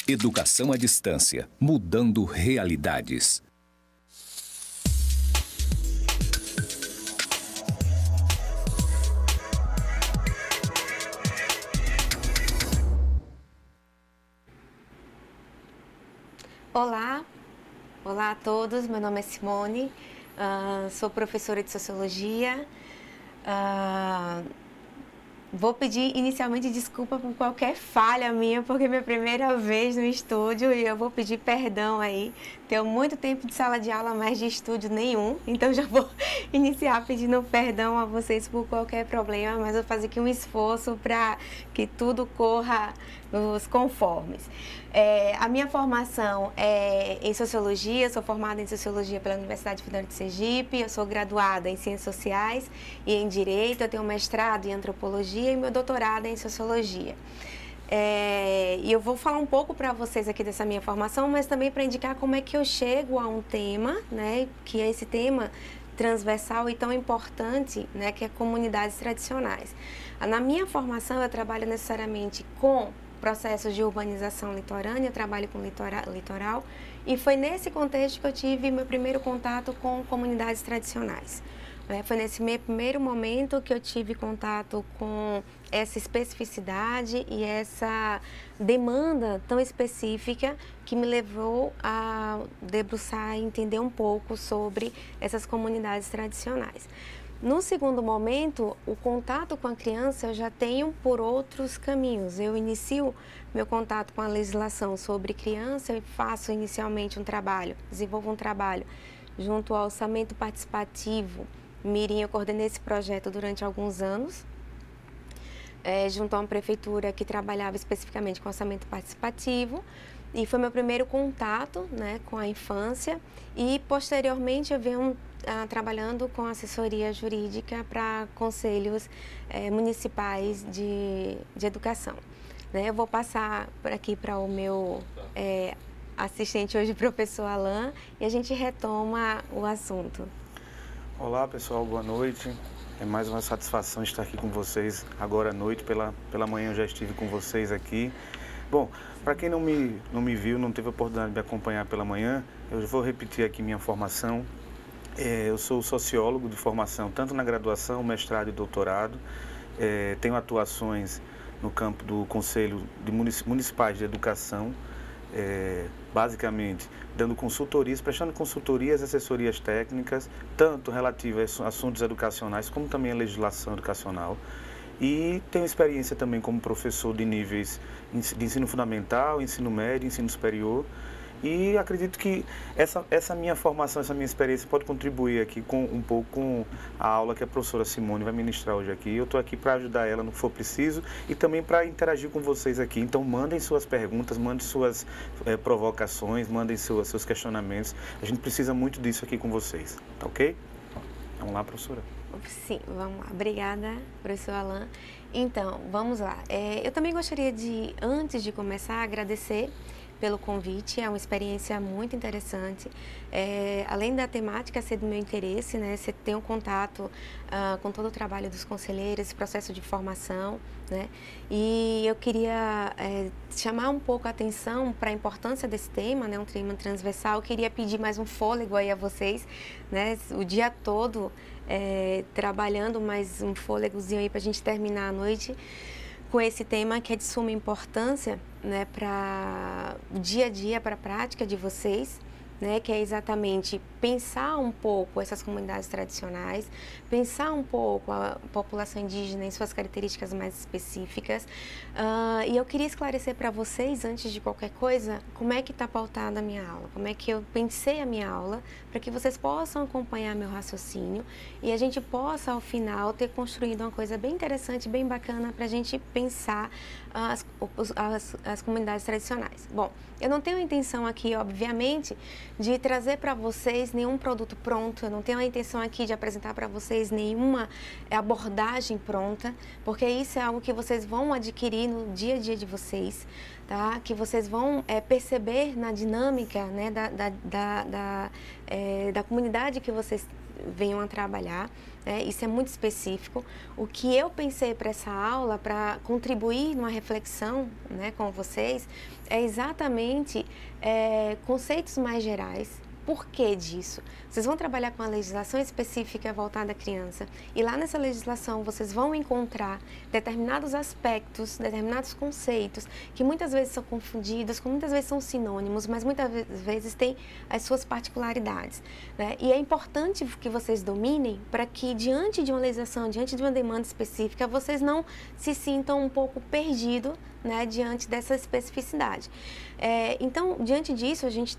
Educação à distância, mudando realidades. Olá, olá a todos, meu nome é Simone, sou professora de Sociologia. Vou pedir inicialmente desculpa por qualquer falha minha, porque é minha primeira vez no estúdio e eu vou pedir perdão aí. Tenho muito tempo de sala de aula, mas de estúdio nenhum, então já vou iniciar pedindo perdão a vocês por qualquer problema, mas vou fazer aqui um esforço para que tudo corra nos conformes. A minha formação é em Sociologia, sou formada em Sociologia pela Universidade Federal de Sergipe, eu sou graduada em Ciências Sociais e em Direito, eu tenho um mestrado em Antropologia e meu doutorado é em Sociologia. E eu vou falar um pouco para vocês aqui dessa minha formação, mas também para indicar como é que eu chego a um tema, né, que é esse tema transversal e tão importante, né, que é comunidades tradicionais. Na minha formação, eu trabalho necessariamente com processos de urbanização litorânea, eu trabalho com litoral, e foi nesse contexto que eu tive meu primeiro contato com comunidades tradicionais. Foi nesse meu primeiro momento que eu tive contato com essa especificidade e essa demanda tão específica que me levou a debruçar e entender um pouco sobre essas comunidades tradicionais. No segundo momento, o contato com a criança eu já tenho por outros caminhos. Eu inicio meu contato com a legislação sobre criança e faço inicialmente desenvolvo um trabalho junto ao Orçamento Participativo Mirim. Eu coordenei esse projeto durante alguns anos, junto a uma prefeitura que trabalhava especificamente com orçamento participativo. E foi meu primeiro contato, né, com a infância e, posteriormente, eu venho trabalhando com assessoria jurídica para conselhos municipais de educação. Né? Eu vou passar aqui para o meu assistente hoje, professor Alain, e a gente retoma o assunto. Olá, pessoal, boa noite. É mais uma satisfação estar aqui com vocês agora à noite. Pela manhã eu já estive com vocês aqui. Bom, para quem não me viu, não teve a oportunidade de me acompanhar pela manhã, eu vou repetir aqui minha formação. Eu sou sociólogo de formação, tanto na graduação, mestrado e doutorado. Tenho atuações no campo do Conselho de Municipais de Educação, basicamente dando consultorias, prestando consultorias e assessorias técnicas, tanto relativas a assuntos educacionais como também a legislação educacional. E tenho experiência também como professor de níveis de ensino fundamental, ensino médio, ensino superior. E acredito que essa minha formação, essa minha experiência pode contribuir aqui um pouco com a aula que a professora Simone vai ministrar hoje aqui. Eu estou aqui para ajudar ela no que for preciso e também para interagir com vocês aqui. Então, mandem suas perguntas, mandem suas provocações, mandem seus questionamentos. A gente precisa muito disso aqui com vocês, tá ok? Vamos lá, professora. Sim, vamos lá. Obrigada, professor Alain. Então, vamos lá. Eu também gostaria de, antes de começar, agradecer pelo convite, é uma experiência muito interessante. Além da temática ser do meu interesse, né, você tem um contato com todo o trabalho dos conselheiros, esse processo de formação, né, e eu queria chamar um pouco a atenção para a importância desse tema, né, um tema transversal. Eu queria pedir mais um fôlego aí a vocês, né, o dia todo trabalhando, mais um fôlegozinho aí para a gente terminar a noite com esse tema que é de suma importância, né, para o dia a dia, para a prática de vocês, né, que é exatamente pensar um pouco essas comunidades tradicionais, pensar um pouco a população indígena em suas características mais específicas. E eu queria esclarecer para vocês, antes de qualquer coisa, como é que está pautada a minha aula, como é que eu pensei a minha aula, para que vocês possam acompanhar meu raciocínio e a gente possa, ao final, ter construído uma coisa bem interessante, bem bacana para a gente pensar as comunidades tradicionais. Bom, eu não tenho a intenção aqui, obviamente, de trazer para vocês nenhum produto pronto, eu não tenho a intenção aqui de apresentar para vocês nenhuma abordagem pronta, porque isso é algo que vocês vão adquirir no dia a dia de vocês, tá? Que vocês vão perceber na dinâmica, né, da comunidade que vocês venham a trabalhar. né? Isso é muito específico. O que eu pensei para essa aula, para contribuir numa reflexão, né, com vocês, é exatamente conceitos mais gerais. Por que disso? Vocês vão trabalhar com a legislação específica voltada à criança e lá nessa legislação vocês vão encontrar determinados aspectos, determinados conceitos que muitas vezes são confundidos, que muitas vezes são sinônimos, mas muitas vezes têm as suas particularidades, né? E é importante que vocês dominem para que diante de uma legislação, diante de uma demanda específica, vocês não se sintam um pouco perdidos, né, diante dessa especificidade. Então, diante disso, a gente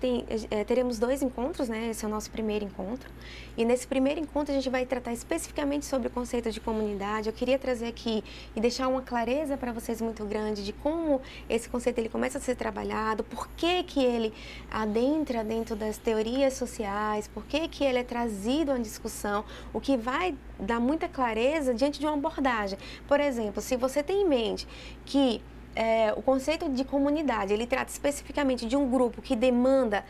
teremos 2 encontros, né? Esse é o nosso primeiro encontro. E nesse primeiro encontro, a gente vai tratar especificamente sobre o conceito de comunidade. Eu queria trazer aqui e deixar uma clareza para vocês muito grande de como esse conceito ele começa a ser trabalhado, por que ele adentra dentro das teorias sociais, por que ele é trazido à discussão, o que vai dar muita clareza diante de uma abordagem. Por exemplo, se você tem em mente que o conceito de comunidade, ele trata especificamente de um grupo que demanda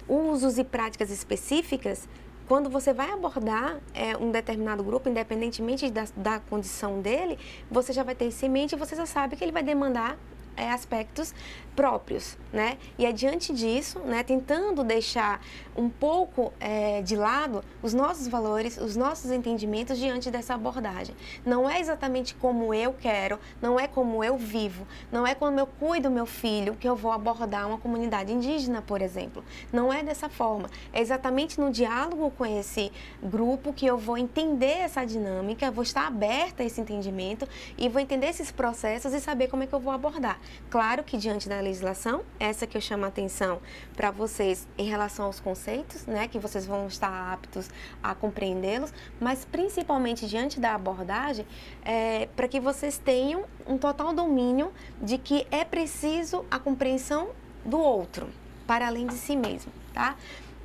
usos e práticas específicas, quando você vai abordar um determinado grupo, independentemente da condição dele, você já vai ter isso em mente e você já sabe que ele vai demandar aspectos próprios, né? E adiante disso, né, tentando deixar um pouco de lado os nossos valores, os nossos entendimentos diante dessa abordagem. Não é exatamente como eu quero, não é como eu vivo, não é como eu cuido do meu filho que eu vou abordar uma comunidade indígena, por exemplo. Não é dessa forma. É exatamente no diálogo com esse grupo que eu vou entender essa dinâmica, vou estar aberta a esse entendimento e vou entender esses processos e saber como é que eu vou abordar. Claro que diante da legislação, essa que eu chamo a atenção para vocês em relação aos conceitos, né, que vocês vão estar aptos a compreendê-los, mas principalmente diante da abordagem, para que vocês tenham um total domínio de que é preciso a compreensão do outro, para além de si mesmo, tá?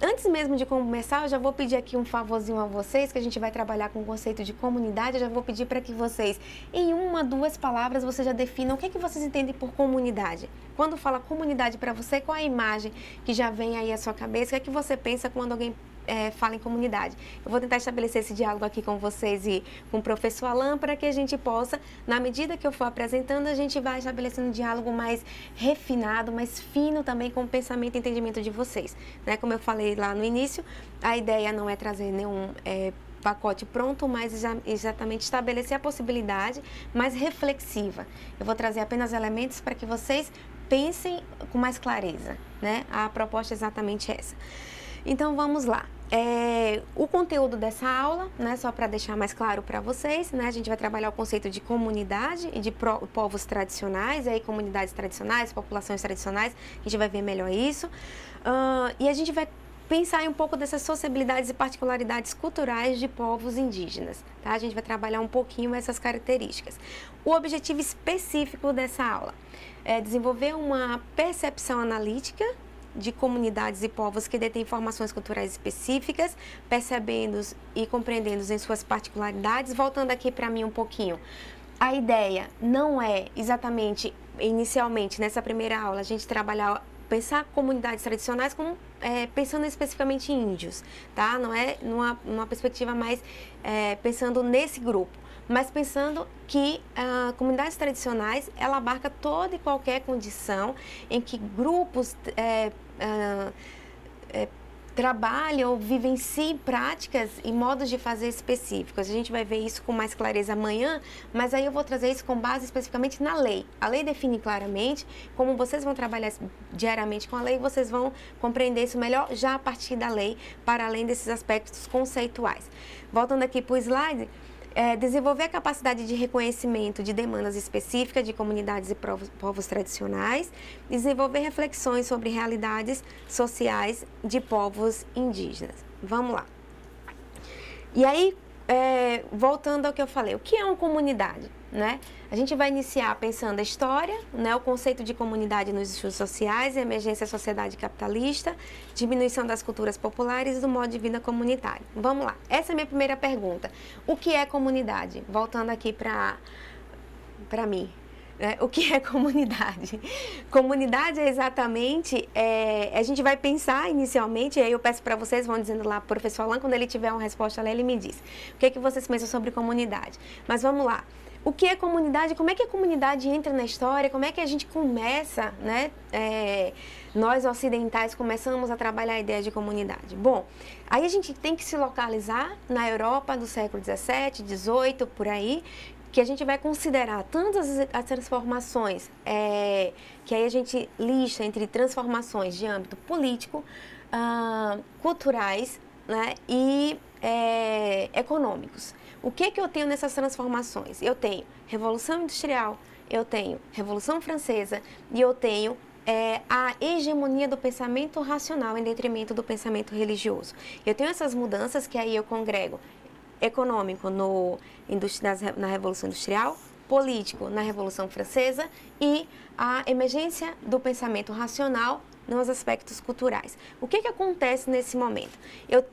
Antes mesmo de começar, eu já vou pedir aqui um favorzinho a vocês, que a gente vai trabalhar com o conceito de comunidade. Eu já vou pedir para que vocês, em 1, 2 palavras, vocês já definam o que vocês entendem por comunidade. Quando fala comunidade para você, qual é a imagem que já vem aí à sua cabeça? O que você pensa quando alguém fala em comunidade? Eu vou tentar estabelecer esse diálogo aqui com vocês e com o professor Alan, para que a gente possa, na medida que eu for apresentando, a gente vai estabelecendo um diálogo mais refinado, mais fino também com o pensamento e entendimento de vocês, né? Como eu falei lá no início, a ideia não é trazer nenhum pacote pronto, mas exatamente estabelecer a possibilidade mais reflexiva. Eu vou trazer apenas elementos para que vocês pensem com mais clareza, né? A proposta é exatamente essa. Então, vamos lá. O conteúdo dessa aula, né, só para deixar mais claro para vocês, né, a gente vai trabalhar o conceito de comunidade e de povos tradicionais, aí comunidades tradicionais, populações tradicionais, a gente vai ver melhor isso. E a gente vai pensar em um pouco dessas sociabilidades e particularidades culturais de povos indígenas, tá? A gente vai trabalhar um pouquinho essas características. O objetivo específico dessa aula é desenvolver uma percepção analítica de comunidades e povos que detêm formações culturais específicas, percebendo e compreendendo em suas particularidades. Voltando aqui para mim um pouquinho, a ideia não é exatamente, inicialmente, nessa primeira aula, a gente pensar comunidades tradicionais como pensando especificamente em índios, tá? Não é numa perspectiva mais pensando nesse grupo, mas pensando que comunidades tradicionais, ela abarca toda e qualquer condição em que grupos trabalham ou vivenciam práticas e modos de fazer específicos. A gente vai ver isso com mais clareza amanhã, mas aí eu vou trazer isso com base especificamente na lei. A lei define claramente como vocês vão trabalhar diariamente com a lei, vocês vão compreender isso melhor já a partir da lei, para além desses aspectos conceituais. Voltando aqui para o slide, desenvolver a capacidade de reconhecimento de demandas específicas de comunidades e povos tradicionais, desenvolver reflexões sobre realidades sociais de povos indígenas. Vamos lá. E aí, voltando ao que eu falei, o que é uma comunidade, né? A gente vai iniciar pensando a história, né, o conceito de comunidade nos estudos sociais, a emergência da sociedade capitalista, diminuição das culturas populares e do modo de vida comunitário. Vamos lá. Essa é a minha primeira pergunta. O que é comunidade? Voltando aqui para mim. né? O que é comunidade? Comunidade é exatamente, a gente vai pensar inicialmente, e aí eu peço para vocês, vão dizendo lá, professor Alan, quando ele tiver uma resposta lá, ele me diz. O que é que vocês pensam sobre comunidade? Mas vamos lá. O que é comunidade? Como é que a comunidade entra na história? Como é que a gente começa, né? Nós ocidentais começamos a trabalhar a ideia de comunidade. Bom, aí a gente tem que se localizar na Europa do século XVII, XVIII, por aí, que a gente vai considerar tantas as transformações, que aí a gente lista entre transformações de âmbito político, culturais, né, e econômicos. O que eu tenho nessas transformações? Eu tenho Revolução Industrial, eu tenho Revolução Francesa e eu tenho a hegemonia do pensamento racional em detrimento do pensamento religioso. Eu tenho essas mudanças que aí eu congrego econômico na Revolução Industrial, político na Revolução Francesa e a emergência do pensamento racional nos aspectos culturais. O que acontece nesse momento? Eu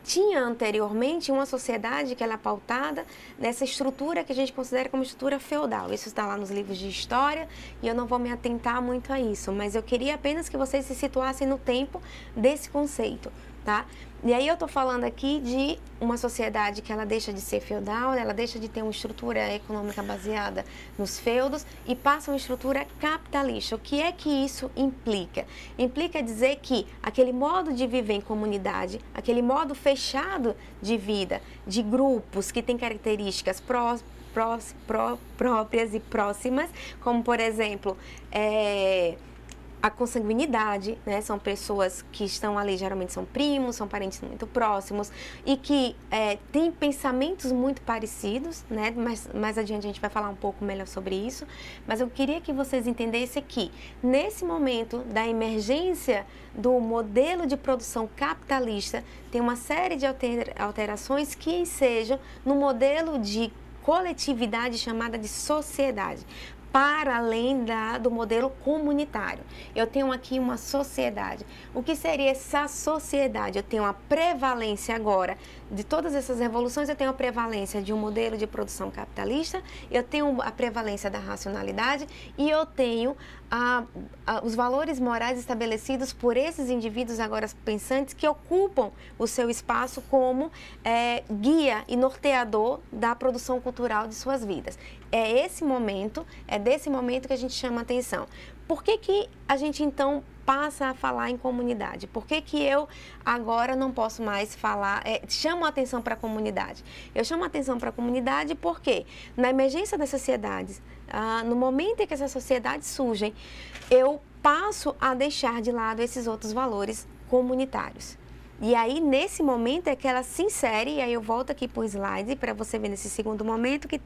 tinha anteriormente uma sociedade que ela é pautada nessa estrutura que a gente considera como estrutura feudal. Isso está lá nos livros de história e eu não vou me atentar muito a isso, mas eu queria apenas que vocês se situassem no tempo desse conceito, tá? E aí eu estou falando aqui de uma sociedade que ela deixa de ser feudal, ela deixa de ter uma estrutura econômica baseada nos feudos e passa uma estrutura capitalista. O que é que isso implica? Implica dizer que aquele modo de viver em comunidade, aquele modo fechado de vida, de grupos que tem características próprias e próximas, como por exemplo, a consanguinidade, né? São pessoas que estão ali, geralmente são primos, são parentes muito próximos e que têm pensamentos muito parecidos, né? Mais adiante a gente vai falar um pouco melhor sobre isso, mas eu queria que vocês entendessem que nesse momento da emergência do modelo de produção capitalista, tem uma série de alterações que ensejam no modelo de coletividade chamada de sociedade, para além do modelo comunitário. Eu tenho aqui uma sociedade. O que seria essa sociedade? Eu tenho a prevalência agora de todas essas revoluções, eu tenho a prevalência de um modelo de produção capitalista, eu tenho a prevalência da racionalidade e eu tenho os valores morais estabelecidos por esses indivíduos agora pensantes que ocupam o seu espaço como guia e norteador da produção cultural de suas vidas. É desse momento que a gente chama a atenção. Por que a gente então passa a falar em comunidade? Por que eu agora não posso mais falar, chamo a atenção para a comunidade? Eu chamo a atenção para a comunidade porque na emergência das sociedades, no momento em que essas sociedades surgem, eu passo a deixar de lado esses outros valores comunitários. E aí, nesse momento, é que ela se insere, e aí eu volto aqui para o slide para você ver nesse segundo momento que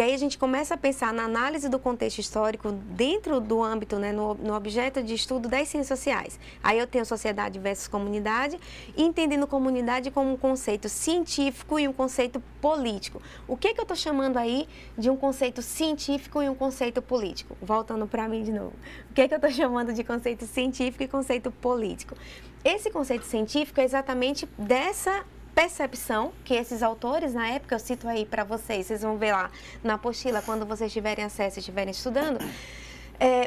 aí a gente começa a pensar na análise do contexto histórico dentro do âmbito, né, no objeto de estudo das ciências sociais. Aí eu tenho sociedade versus comunidade, entendendo comunidade como um conceito científico e um conceito político. O que eu estou chamando aí de um conceito científico e um conceito político? Voltando para mim de novo. O que eu estou chamando de conceito científico e conceito político? Esse conceito científico é exatamente dessa percepção que esses autores, na época, eu cito aí para vocês vão ver lá na apostila, quando vocês tiverem acesso e estiverem estudando,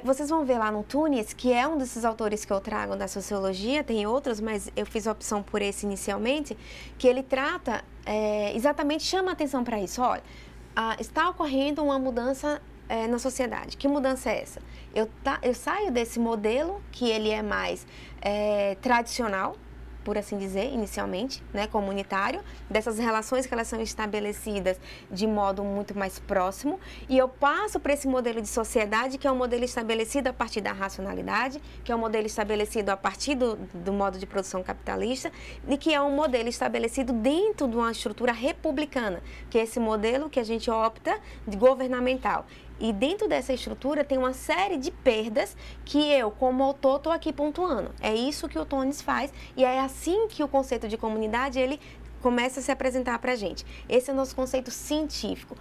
vocês vão ver lá no Tunis, que é um desses autores que eu trago da sociologia, tem outros, mas eu fiz a opção por esse inicialmente, que ele trata, exatamente chama a atenção para isso. Olha, está ocorrendo uma mudança na sociedade. Que mudança é essa? Eu saio desse modelo, que ele é mais tradicional, por assim dizer, inicialmente, né, comunitário, dessas relações que elas são estabelecidas de modo muito mais próximo, e eu passo para esse modelo de sociedade, que é um modelo estabelecido a partir da racionalidade, que é um modelo estabelecido a partir do modo de produção capitalista, e que é um modelo estabelecido dentro de uma estrutura republicana, que é esse modelo que a gente opta de governamental. E dentro dessa estrutura tem uma série de perdas que eu, como autor, estou aqui pontuando. É isso que o Tunis faz e é assim que o conceito de comunidade ele começa a se apresentar para a gente. Esse é o nosso conceito científico.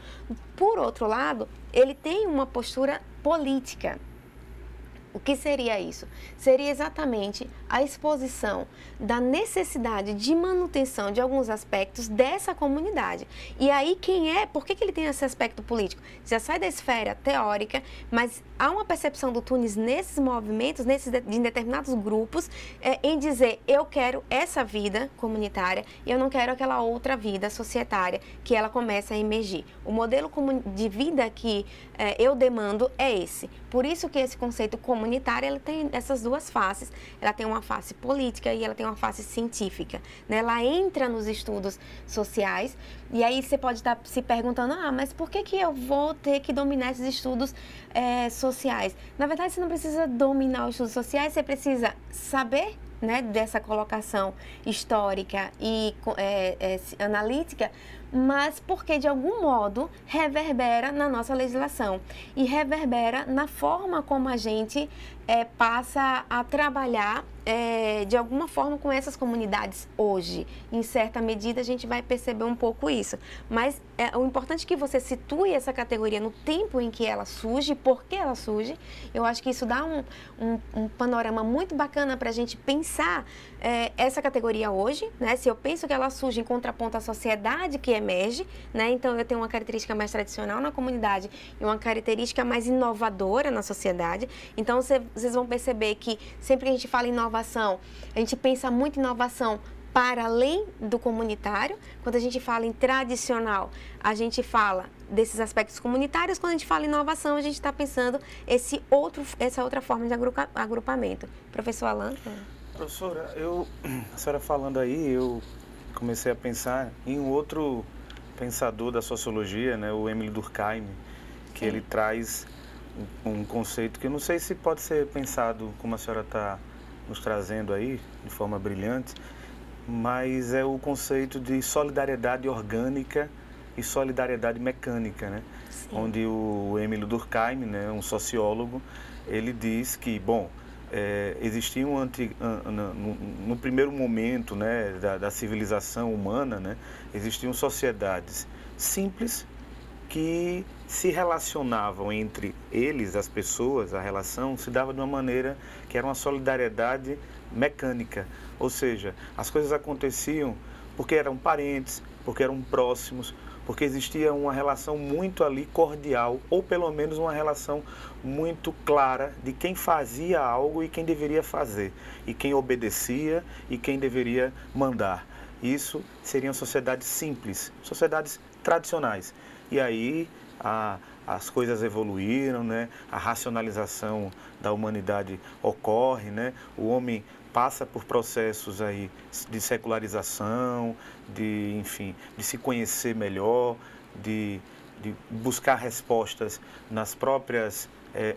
Por outro lado, ele tem uma postura política. O que seria isso? Seria exatamente a exposição da necessidade de manutenção de alguns aspectos dessa comunidade. E aí por que ele tem esse aspecto político? Já sai da esfera teórica, mas há uma percepção do Tunis nesses movimentos, em determinados grupos, em dizer, eu quero essa vida comunitária e eu não quero aquela outra vida societária que ela começa a emergir. O modelo de vida que eu demando é esse. Por isso que esse conceito comunitário, ela tem essas duas faces. Ela tem uma face política e ela tem uma face científica, né? Ela entra nos estudos sociais e aí você pode estar se perguntando, mas por que eu vou ter que dominar esses estudos sociais? Na verdade, você não precisa dominar os estudos sociais, você precisa saber, né, dessa colocação histórica e analítica, mas porque de algum modo reverbera na nossa legislação e reverbera na forma como a gente passa a trabalhar de alguma forma com essas comunidades hoje. Em certa medida a gente vai perceber um pouco isso, mas o importante é que você situe essa categoria no tempo em que ela surge, por que ela surge. Eu acho que isso dá um panorama muito bacana para a gente pensar essa categoria hoje, né? Se eu penso que ela surge em contraponto à sociedade que emerge, né? Então eu tenho uma característica mais tradicional na comunidade e uma característica mais inovadora na sociedade. Então vocês vão perceber que sempre que a gente fala em inovação, a gente pensa muito em inovação para além do comunitário. Quando a gente fala em tradicional, a gente fala desses aspectos comunitários. Quando a gente fala em inovação, a gente está pensando essa outra forma de agrupamento. Professor Alan? Professora, a senhora falando aí, eu comecei a pensar em um outro pensador da sociologia, né, o Émile Durkheim, que ele traz um conceito que eu não sei se pode ser pensado como a senhora está nos trazendo aí, de forma brilhante, mas é o conceito de solidariedade orgânica e solidariedade mecânica, né? Onde o Émile Durkheim, né, um sociólogo, ele diz que, existiam no primeiro momento, né, da civilização humana, né, existiam sociedades simples que se relacionavam entre eles, as pessoas, a relação se dava de uma maneira que era uma solidariedade mecânica, ou seja, as coisas aconteciam porque eram parentes, porque eram próximos, porque existia uma relação muito ali cordial, ou pelo menos uma relação muito clara de quem fazia algo e quem deveria fazer, e quem obedecia e quem deveria mandar. Isso seriam sociedades simples, sociedades tradicionais. E aí as coisas evoluíram, né? A racionalização da humanidade ocorre, né? O homem passa por processos aí de secularização, de se conhecer melhor, de buscar respostas nas próprias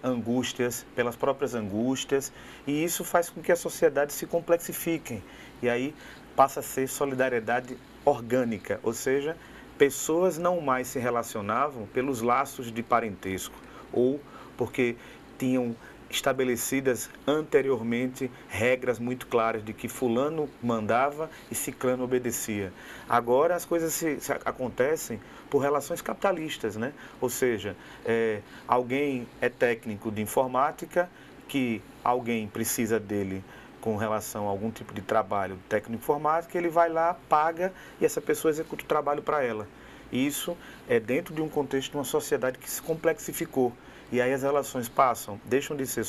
angústias, pelas próprias angústias, e isso faz com que as sociedades se complexifiquem. E aí passa a ser solidariedade orgânica, ou seja, pessoas não mais se relacionavam pelos laços de parentesco ou porque tinham estabelecidas anteriormente regras muito claras de que fulano mandava e ciclano obedecia. Agora as coisas acontecem por relações capitalistas, né? Ou seja, alguém é técnico de informática, que alguém precisa dele com relação a algum tipo de trabalho técnico informático, ele vai lá, paga e essa pessoa executa o trabalho para ela. Isso é dentro de um contexto de uma sociedade que se complexificou. E aí as relações deixam de ser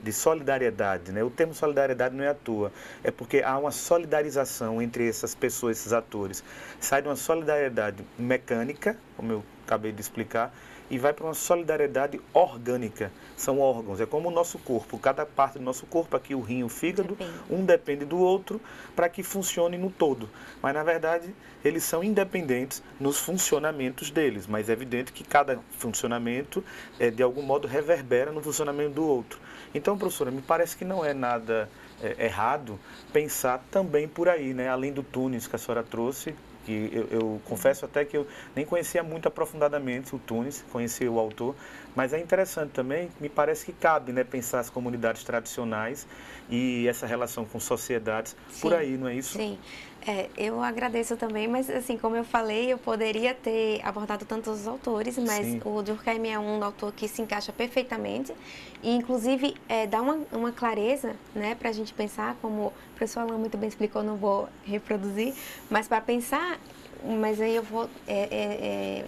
de solidariedade, né? O termo solidariedade não é à toa, é porque há uma solidarização entre essas pessoas, esses atores. Sai de uma solidariedade mecânica, como eu acabei de explicar, e vai para uma solidariedade orgânica. São órgãos, é como o nosso corpo, cada parte do nosso corpo, aqui o rim, o fígado, um depende do outro para que funcione no todo. Mas, na verdade, eles são independentes nos funcionamentos deles, mas é evidente que cada funcionamento, de algum modo, reverbera no funcionamento do outro. Então, professora, me parece que não é nada errado pensar também por aí, né? Além do Tunis que a senhora trouxe, que eu confesso até que eu nem conhecia muito aprofundadamente o Tunis, conheci o autor, mas é interessante também, me parece que cabe, né, pensar as comunidades tradicionais e essa relação com sociedades por aí, não é isso? Sim. Eu agradeço também, mas assim, como eu falei, eu poderia ter abordado tantos autores, mas Sim. o Durkheim é um autor que se encaixa perfeitamente e, inclusive, dá uma clareza, né, para a gente pensar, como o professor Alain muito bem explicou, não vou reproduzir, mas para pensar, mas aí eu vou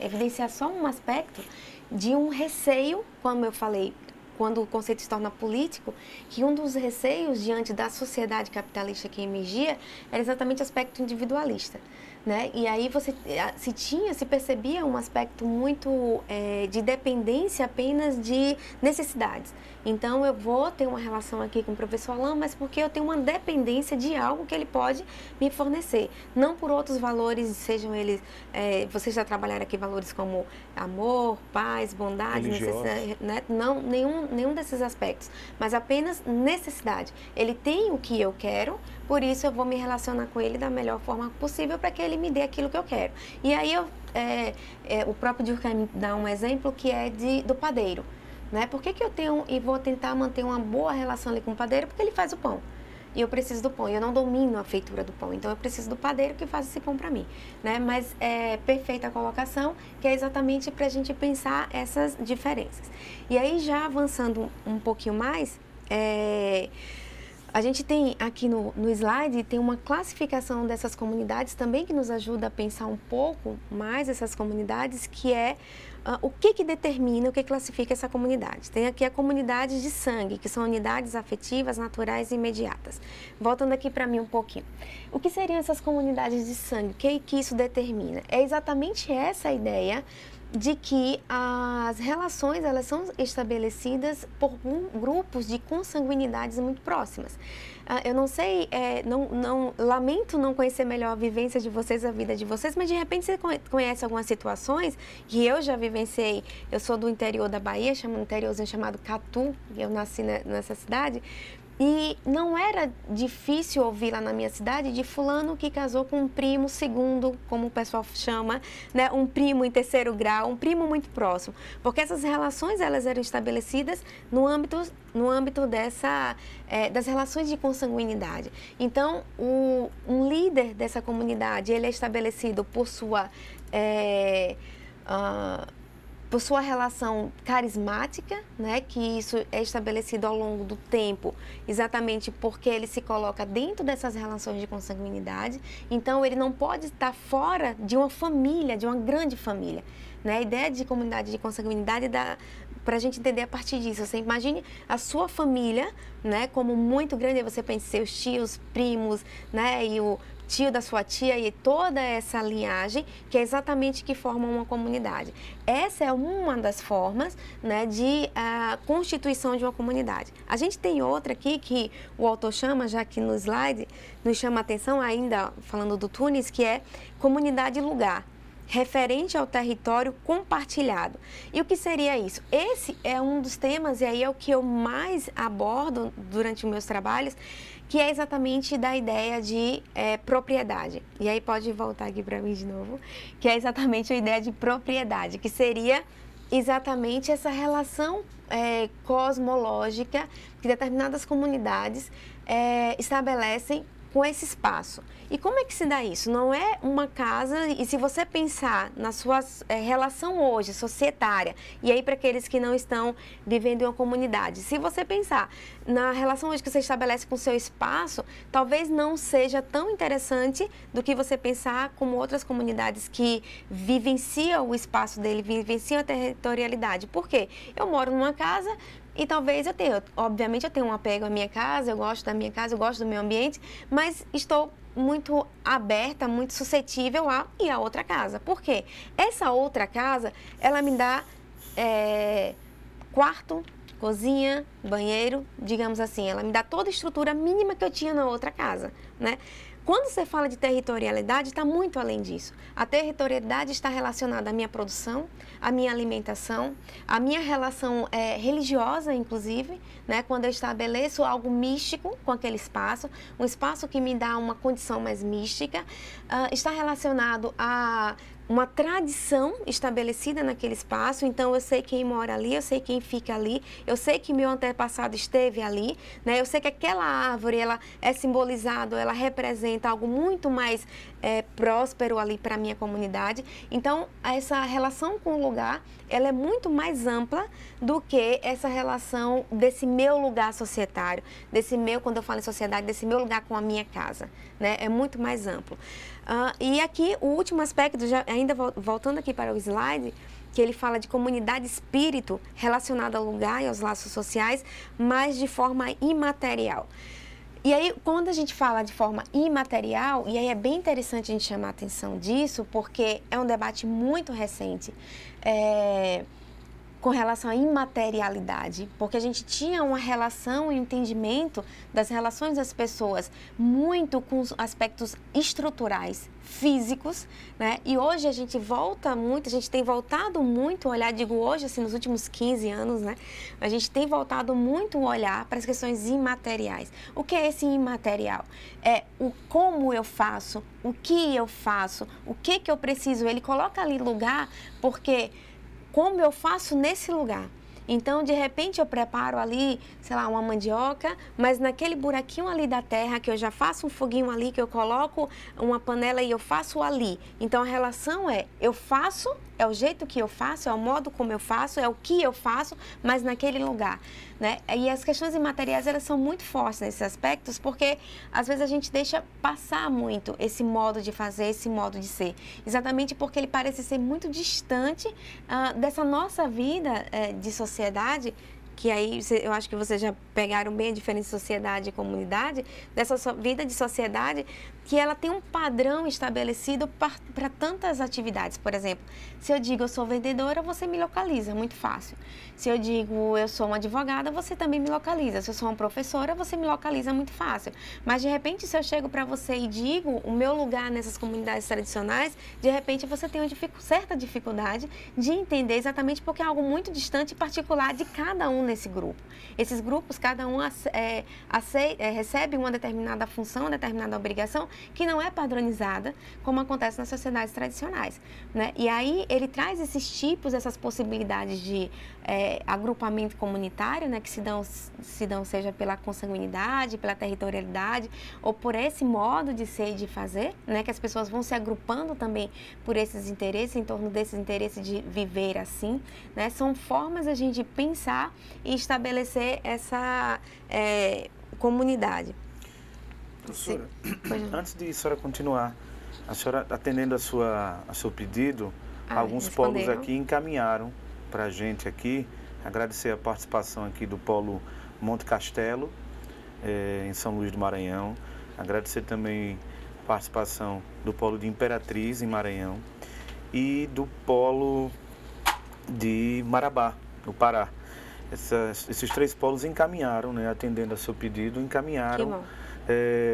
evidenciar só um aspecto de um receio, como eu falei, quando o conceito se torna político, que um dos receios diante da sociedade capitalista que emergia era exatamente o aspecto individualista, né? E aí se percebia um aspecto muito de dependência apenas de necessidades. Então, eu vou ter uma relação aqui com o professor Alain, mas porque eu tenho uma dependência de algo que ele pode me fornecer. Não por outros valores, sejam eles, vocês já trabalharam aqui valores como amor, paz, bondade, necessidade, né? Não, nenhum desses aspectos, mas apenas necessidade. Ele tem o que eu quero, por isso eu vou me relacionar com ele da melhor forma possível para que ele me dê aquilo que eu quero. E aí o próprio Durkheim dá um exemplo que é do padeiro. Né? Por que eu tenho e vou tentar manter uma boa relação ali com o padeiro? Porque ele faz o pão. E eu preciso do pão. E eu não domino a feitura do pão. Então, eu preciso do padeiro que faz esse pão para mim. Né? Mas é perfeita a colocação, que é exatamente para a gente pensar essas diferenças. E aí, já avançando um pouquinho mais, a gente tem aqui no slide, tem uma classificação dessas comunidades também que nos ajuda a pensar um pouco mais essas comunidades, que é o que determina, o que classifica essa comunidade. Tem aqui a comunidade de sangue, que são unidades afetivas, naturais e imediatas. Voltando aqui para mim um pouquinho. O que seriam essas comunidades de sangue? O que isso determina? É exatamente essa a ideia de que as relações elas são estabelecidas por grupos de consanguinidades muito próximas. Eu não sei, lamento não conhecer melhor a vivência de vocês, a vida de vocês, mas de repente você conhece algumas situações que eu já vivenciei. Eu sou do interior da Bahia, um interiorzinho chamado Catu, eu nasci nessa cidade. E não era difícil ouvir lá na minha cidade de fulano que casou com um primo segundo, como o pessoal chama, né? Um primo em terceiro grau, um primo muito próximo. Porque essas relações elas eram estabelecidas no âmbito das relações de consanguinidade. Então, um líder dessa comunidade, ele é estabelecido por sua relação carismática, né, que isso é estabelecido ao longo do tempo, exatamente porque ele se coloca dentro dessas relações de consanguinidade. Então, ele não pode estar fora de uma família, de uma grande família. Né? A ideia de comunidade de consanguinidade dá para a gente entender a partir disso. Você imagine a sua família, né, como muito grande, aí você pensa seus tios, primos, né, e o tio da sua tia e toda essa linhagem, que é exatamente que formam uma comunidade. Essa é uma das formas, né, de constituição de uma comunidade. A gente tem outra aqui que o autor chama, já que no slide nos chama a atenção, ainda falando do Tunis, que é comunidade lugar, referente ao território compartilhado. E o que seria isso? Esse é um dos temas, e aí é o que eu mais abordo durante os meus trabalhos, que é exatamente da ideia de propriedade. E aí pode voltar aqui para mim de novo, que é exatamente a ideia de propriedade, que seria exatamente essa relação cosmológica que determinadas comunidades estabelecem com esse espaço. E como é que se dá isso? Não é uma casa, e se você pensar na sua relação hoje, societária, e aí para aqueles que não estão vivendo em uma comunidade, se você pensar na relação hoje que você estabelece com o seu espaço, talvez não seja tão interessante do que você pensar como outras comunidades que vivenciam o espaço dele, vivenciam a territorialidade. Por quê? Eu moro numa casa e talvez obviamente eu tenho um apego à minha casa, eu gosto da minha casa, eu gosto do meu ambiente, mas estou muito aberta, muito suscetível a ir a outra casa. Por quê? Essa outra casa, ela me dá quarto, cozinha, banheiro, digamos assim, ela me dá toda a estrutura mínima que eu tinha na outra casa, né? Quando você fala de territorialidade, está muito além disso. A territorialidade está relacionada à minha produção, à minha alimentação, à minha relação religiosa, inclusive, né? Quando eu estabeleço algo místico com aquele espaço, um espaço que me dá uma condição mais mística, está relacionado a uma tradição estabelecida naquele espaço, então eu sei quem mora ali, eu sei quem fica ali, eu sei que meu antepassado esteve ali, né? Eu sei que aquela árvore, ela é simbolizada, ela representa algo muito mais próspero ali para a minha comunidade. Então, essa relação com o lugar, ela é muito mais ampla do que essa relação desse meu lugar societário, desse meu, quando eu falo em sociedade, desse meu lugar com a minha casa, né? É muito mais amplo. E aqui, o último aspecto, já ainda voltando aqui para o slide, que ele fala de comunidade espírito relacionada ao lugar e aos laços sociais, mas de forma imaterial. E aí, quando a gente fala de forma imaterial, e aí é bem interessante a gente chamar a atenção disso, porque é um debate muito recente, com relação à imaterialidade, porque a gente tinha uma relação e um entendimento das relações das pessoas muito com os aspectos estruturais, físicos, né? E hoje a gente tem voltado muito o olhar, digo hoje, assim, nos últimos 15 anos, né? A gente tem voltado muito o olhar para as questões imateriais. O que é esse imaterial? É o como eu faço, o que eu faço, o que eu preciso. Ele coloca ali lugar, porque como eu faço nesse lugar. Então, de repente, eu preparo ali, sei lá, uma mandioca, mas naquele buraquinho ali da terra, que eu já faço um foguinho ali, que eu coloco uma panela e eu faço ali. Então, a relação eu faço, é o jeito que eu faço, é o modo como eu faço, é o que eu faço, mas naquele lugar, né? E as questões imateriais, elas são muito fortes nesses aspectos, porque às vezes a gente deixa passar muito esse modo de fazer, esse modo de ser. Exatamente porque ele parece ser muito distante dessa nossa vida de sociedade, que aí eu acho que vocês já pegaram bem a diferença de sociedade e comunidade, dessa vida de sociedade, que ela tem um padrão estabelecido para tantas atividades. Por exemplo, se eu digo eu sou vendedora, você me localiza, muito fácil. Se eu digo eu sou uma advogada, você também me localiza. Se eu sou uma professora, você me localiza, muito fácil. Mas, de repente, se eu chego para você e digo o meu lugar nessas comunidades tradicionais, de repente você tem uma certa dificuldade de entender, exatamente porque é algo muito distante e particular de cada um nesse grupo. Esses grupos, cada um recebe uma determinada função, uma determinada obrigação, que não é padronizada, como acontece nas sociedades tradicionais, né? E aí ele traz esses tipos, essas possibilidades de agrupamento comunitário, né, que se dão seja pela consanguinidade, pela territorialidade, ou por esse modo de ser e de fazer, né, que as pessoas vão se agrupando também por esses interesses, em torno desses interesses de viver assim, né? São formas a gente pensar e estabelecer essa comunidade. Professora, antes de a senhora continuar, a senhora atendendo a seu pedido, alguns polos aqui encaminharam para a gente aqui, agradecer a participação aqui do polo Monte Castelo, em São Luís do Maranhão, agradecer também a participação do polo de Imperatriz, em Maranhão, e do polo de Marabá, no Pará. Esses três polos encaminharam, né, atendendo a seu pedido, encaminharam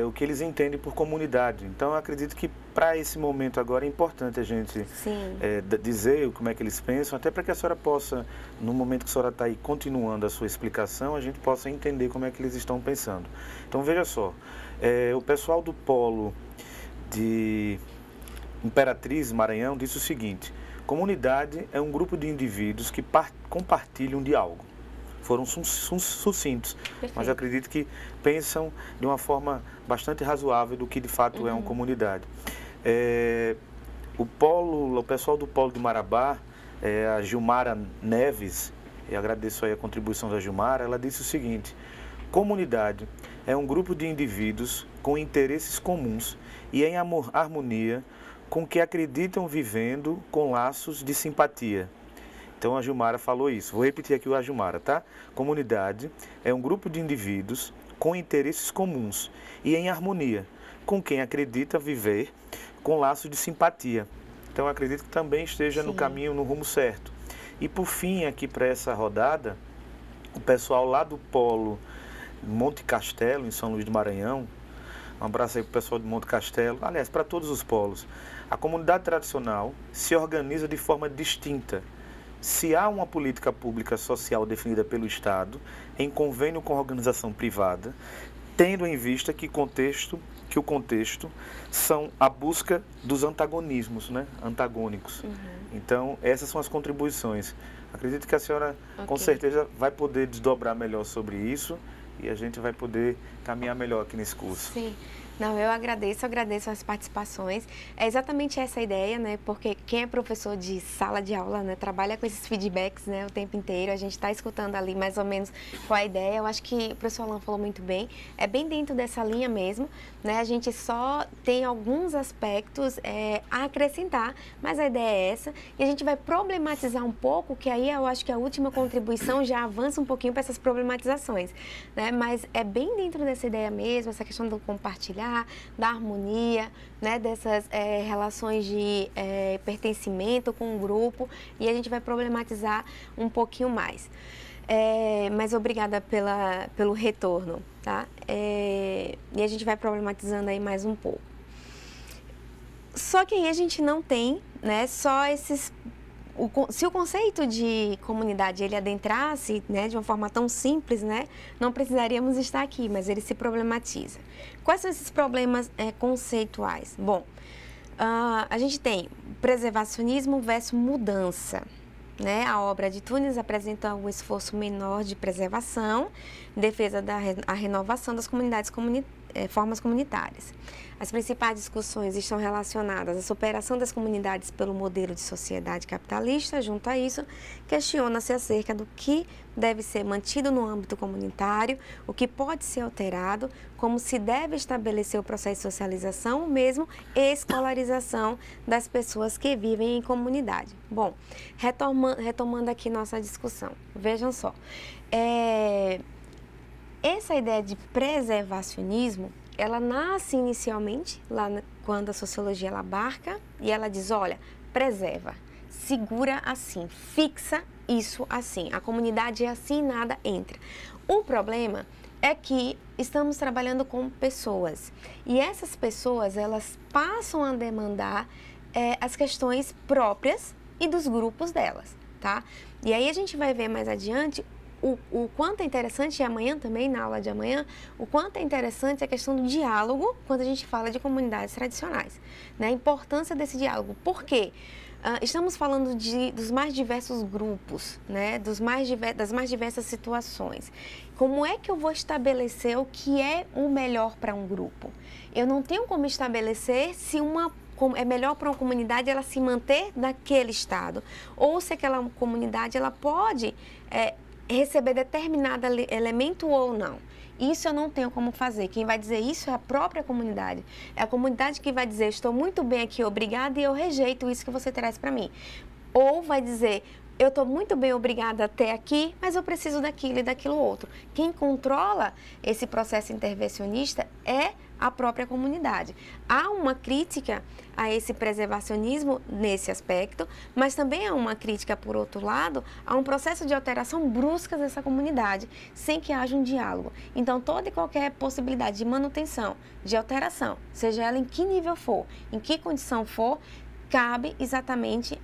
o que eles entendem por comunidade. Então, eu acredito que para esse momento agora é importante a gente dizer como é que eles pensam, até para que a senhora possa, no momento que a senhora está aí continuando a sua explicação, a gente possa entender como é que eles estão pensando. Então, veja só, o pessoal do polo de Imperatriz, Maranhão, disse o seguinte: comunidade é um grupo de indivíduos que compartilham de algo. Foram sucintos, mas eu acredito que pensam de uma forma bastante razoável do que de fato é uma comunidade. O pessoal do polo de Marabá, a Gilmara Neves, eu agradeço aí a contribuição da Gilmara, ela disse o seguinte: comunidade é um grupo de indivíduos com interesses comuns e em harmonia com que acreditam vivendo com laços de simpatia. Então, a Gilmara falou isso. Vou repetir aqui o a Gilmara, tá? Comunidade é um grupo de indivíduos com interesses comuns e em harmonia, com quem acredita viver com laços de simpatia. Então, eu acredito que também esteja no caminho, no rumo certo. E, por fim, aqui para essa rodada, o pessoal lá do polo Monte Castelo, em São Luís do Maranhão, um abraço aí para o pessoal do Monte Castelo, aliás, para todos os polos. A comunidade tradicional se organiza de forma distinta. Se há uma política pública social definida pelo Estado, em convênio com a organização privada, tendo em vista que contexto que o contexto são a busca dos antagonismos, né? Antagônicos. Então, essas são as contribuições. Acredito que a senhora, com certeza, vai poder desdobrar melhor sobre isso e a gente vai poder caminhar melhor aqui nesse curso. Sim. Não, eu agradeço as participações. É exatamente essa a ideia, né? Porque quem é professor de sala de aula, né, trabalha com esses feedbacks, né, o tempo inteiro. A gente está escutando ali mais ou menos qual é a ideia. Eu acho que o professor Alan falou muito bem. É bem dentro dessa linha mesmo, né? A gente só tem alguns aspectos a acrescentar, mas a ideia é essa. E a gente vai problematizar um pouco, que aí eu acho que a última contribuição já avança um pouquinho para essas problematizações, né? Mas é bem dentro dessa ideia mesmo, essa questão do compartilhar, da harmonia, né, dessas relações de pertencimento com o grupo, e a gente vai problematizar um pouquinho mais. Mas obrigada pelo retorno, tá? E a gente vai problematizando aí mais um pouco. Só que aí a gente não tem, né, só esses... Se o conceito de comunidade ele adentrasse, né, de uma forma tão simples, né, não precisaríamos estar aqui, mas ele se problematiza. Quais são esses problemas conceituais? Bom, a gente tem preservacionismo versus mudança, né? A obra de Tunis apresenta um esforço menor de preservação, defesa da renovação das formas comunitárias. As principais discussões estão relacionadas à superação das comunidades pelo modelo de sociedade capitalista. Junto a isso, questiona-se acerca do que deve ser mantido no âmbito comunitário, o que pode ser alterado, como se deve estabelecer o processo de socialização ou mesmo escolarização das pessoas que vivem em comunidade. Bom, retomando aqui nossa discussão, vejam só, essa ideia de preservacionismo, ela nasce inicialmente, quando a sociologia ela abarca, e ela diz, olha, preserva, segura assim, fixa isso assim, a comunidade é assim, nada entra. O problema é que estamos trabalhando com pessoas, e essas pessoas, elas passam a demandar as questões próprias e dos grupos delas, tá? E aí a gente vai ver mais adiante o quanto é interessante, e amanhã também, na aula de amanhã, o quanto é interessante a questão do diálogo quando a gente fala de comunidades tradicionais, né? A importância desse diálogo. Por quê? Estamos falando dos mais diversos grupos, né? Das mais diversas situações. Como é que eu vou estabelecer o que é o melhor para um grupo? Eu não tenho como estabelecer se é melhor para uma comunidade ela se manter naquele estado, ou se aquela comunidade ela pode receber determinado elemento ou não. Isso eu não tenho como fazer. Quem vai dizer isso é a própria comunidade. É a comunidade que vai dizer, estou muito bem aqui, obrigada, e eu rejeito isso que você traz para mim. Ou vai dizer, eu estou muito bem, obrigada até aqui, mas eu preciso daquilo e daquilo outro. Quem controla esse processo intervencionista é a própria comunidade. Há uma crítica a esse preservacionismo nesse aspecto, mas também há uma crítica, por outro lado, a um processo de alteração brusca dessa comunidade, sem que haja um diálogo. Então, toda e qualquer possibilidade de manutenção, de alteração, seja ela em que nível for, em que condição for, cabe exatamente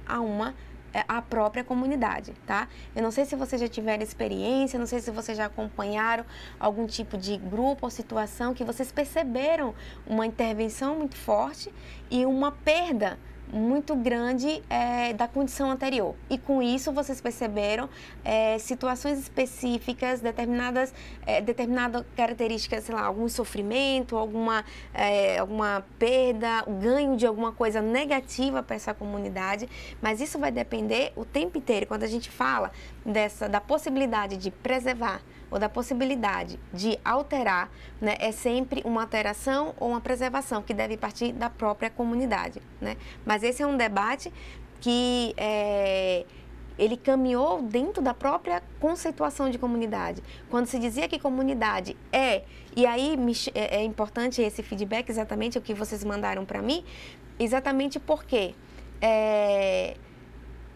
a própria comunidade, tá? Eu não sei se vocês já tiveram experiência, não sei se vocês já acompanharam algum tipo de grupo ou situação que vocês perceberam uma intervenção muito forte e uma perda muito grande da condição anterior. E com isso vocês perceberam situações específicas, determinadas características, sei lá, algum sofrimento, alguma perda, o ganho de alguma coisa negativa para essa comunidade, mas isso vai depender o tempo inteiro. Quando a gente fala da possibilidade de preservar ou da possibilidade de alterar, né, é sempre uma alteração ou uma preservação que deve partir da própria comunidade, né? Mas esse é um debate que ele caminhou dentro da própria conceituação de comunidade. Quando se dizia que comunidade e aí é importante esse feedback, exatamente o que vocês mandaram para mim, exatamente porque é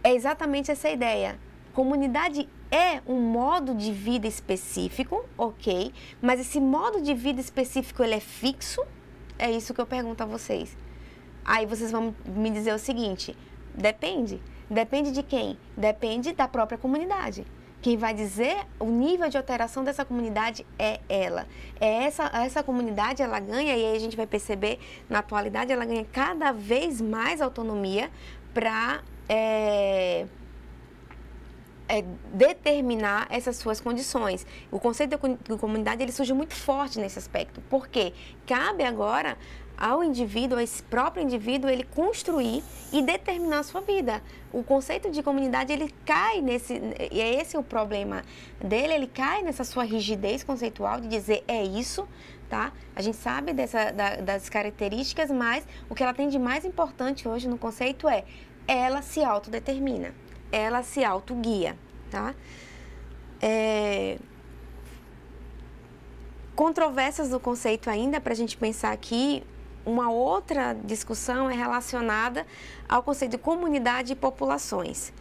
exatamente essa ideia. Comunidade é um modo de vida específico, ok, mas esse modo de vida específico ele é fixo? É isso que eu pergunto a vocês. Aí vocês vão me dizer o seguinte, depende. Depende de quem? Depende da própria comunidade. Quem vai dizer o nível de alteração dessa comunidade é ela. Essa comunidade, ela ganha, e aí a gente vai perceber, na atualidade, ela ganha cada vez mais autonomia para determinar essas suas condições. O conceito de comunidade, ele surge muito forte nesse aspecto, porque cabe agora ao indivíduo, a esse próprio indivíduo, ele construir e determinar a sua vida. O conceito de comunidade, ele cai nesse, e é esse o problema dele, ele cai nessa sua rigidez conceitual de dizer é isso, tá? A gente sabe das características, mas o que ela tem de mais importante hoje no conceito é ela se autodetermina, ela se autoguia, tá? Controvérsias do conceito ainda, para a gente pensar aqui. Uma outra discussão é relacionada ao conceito de comunidade e populações.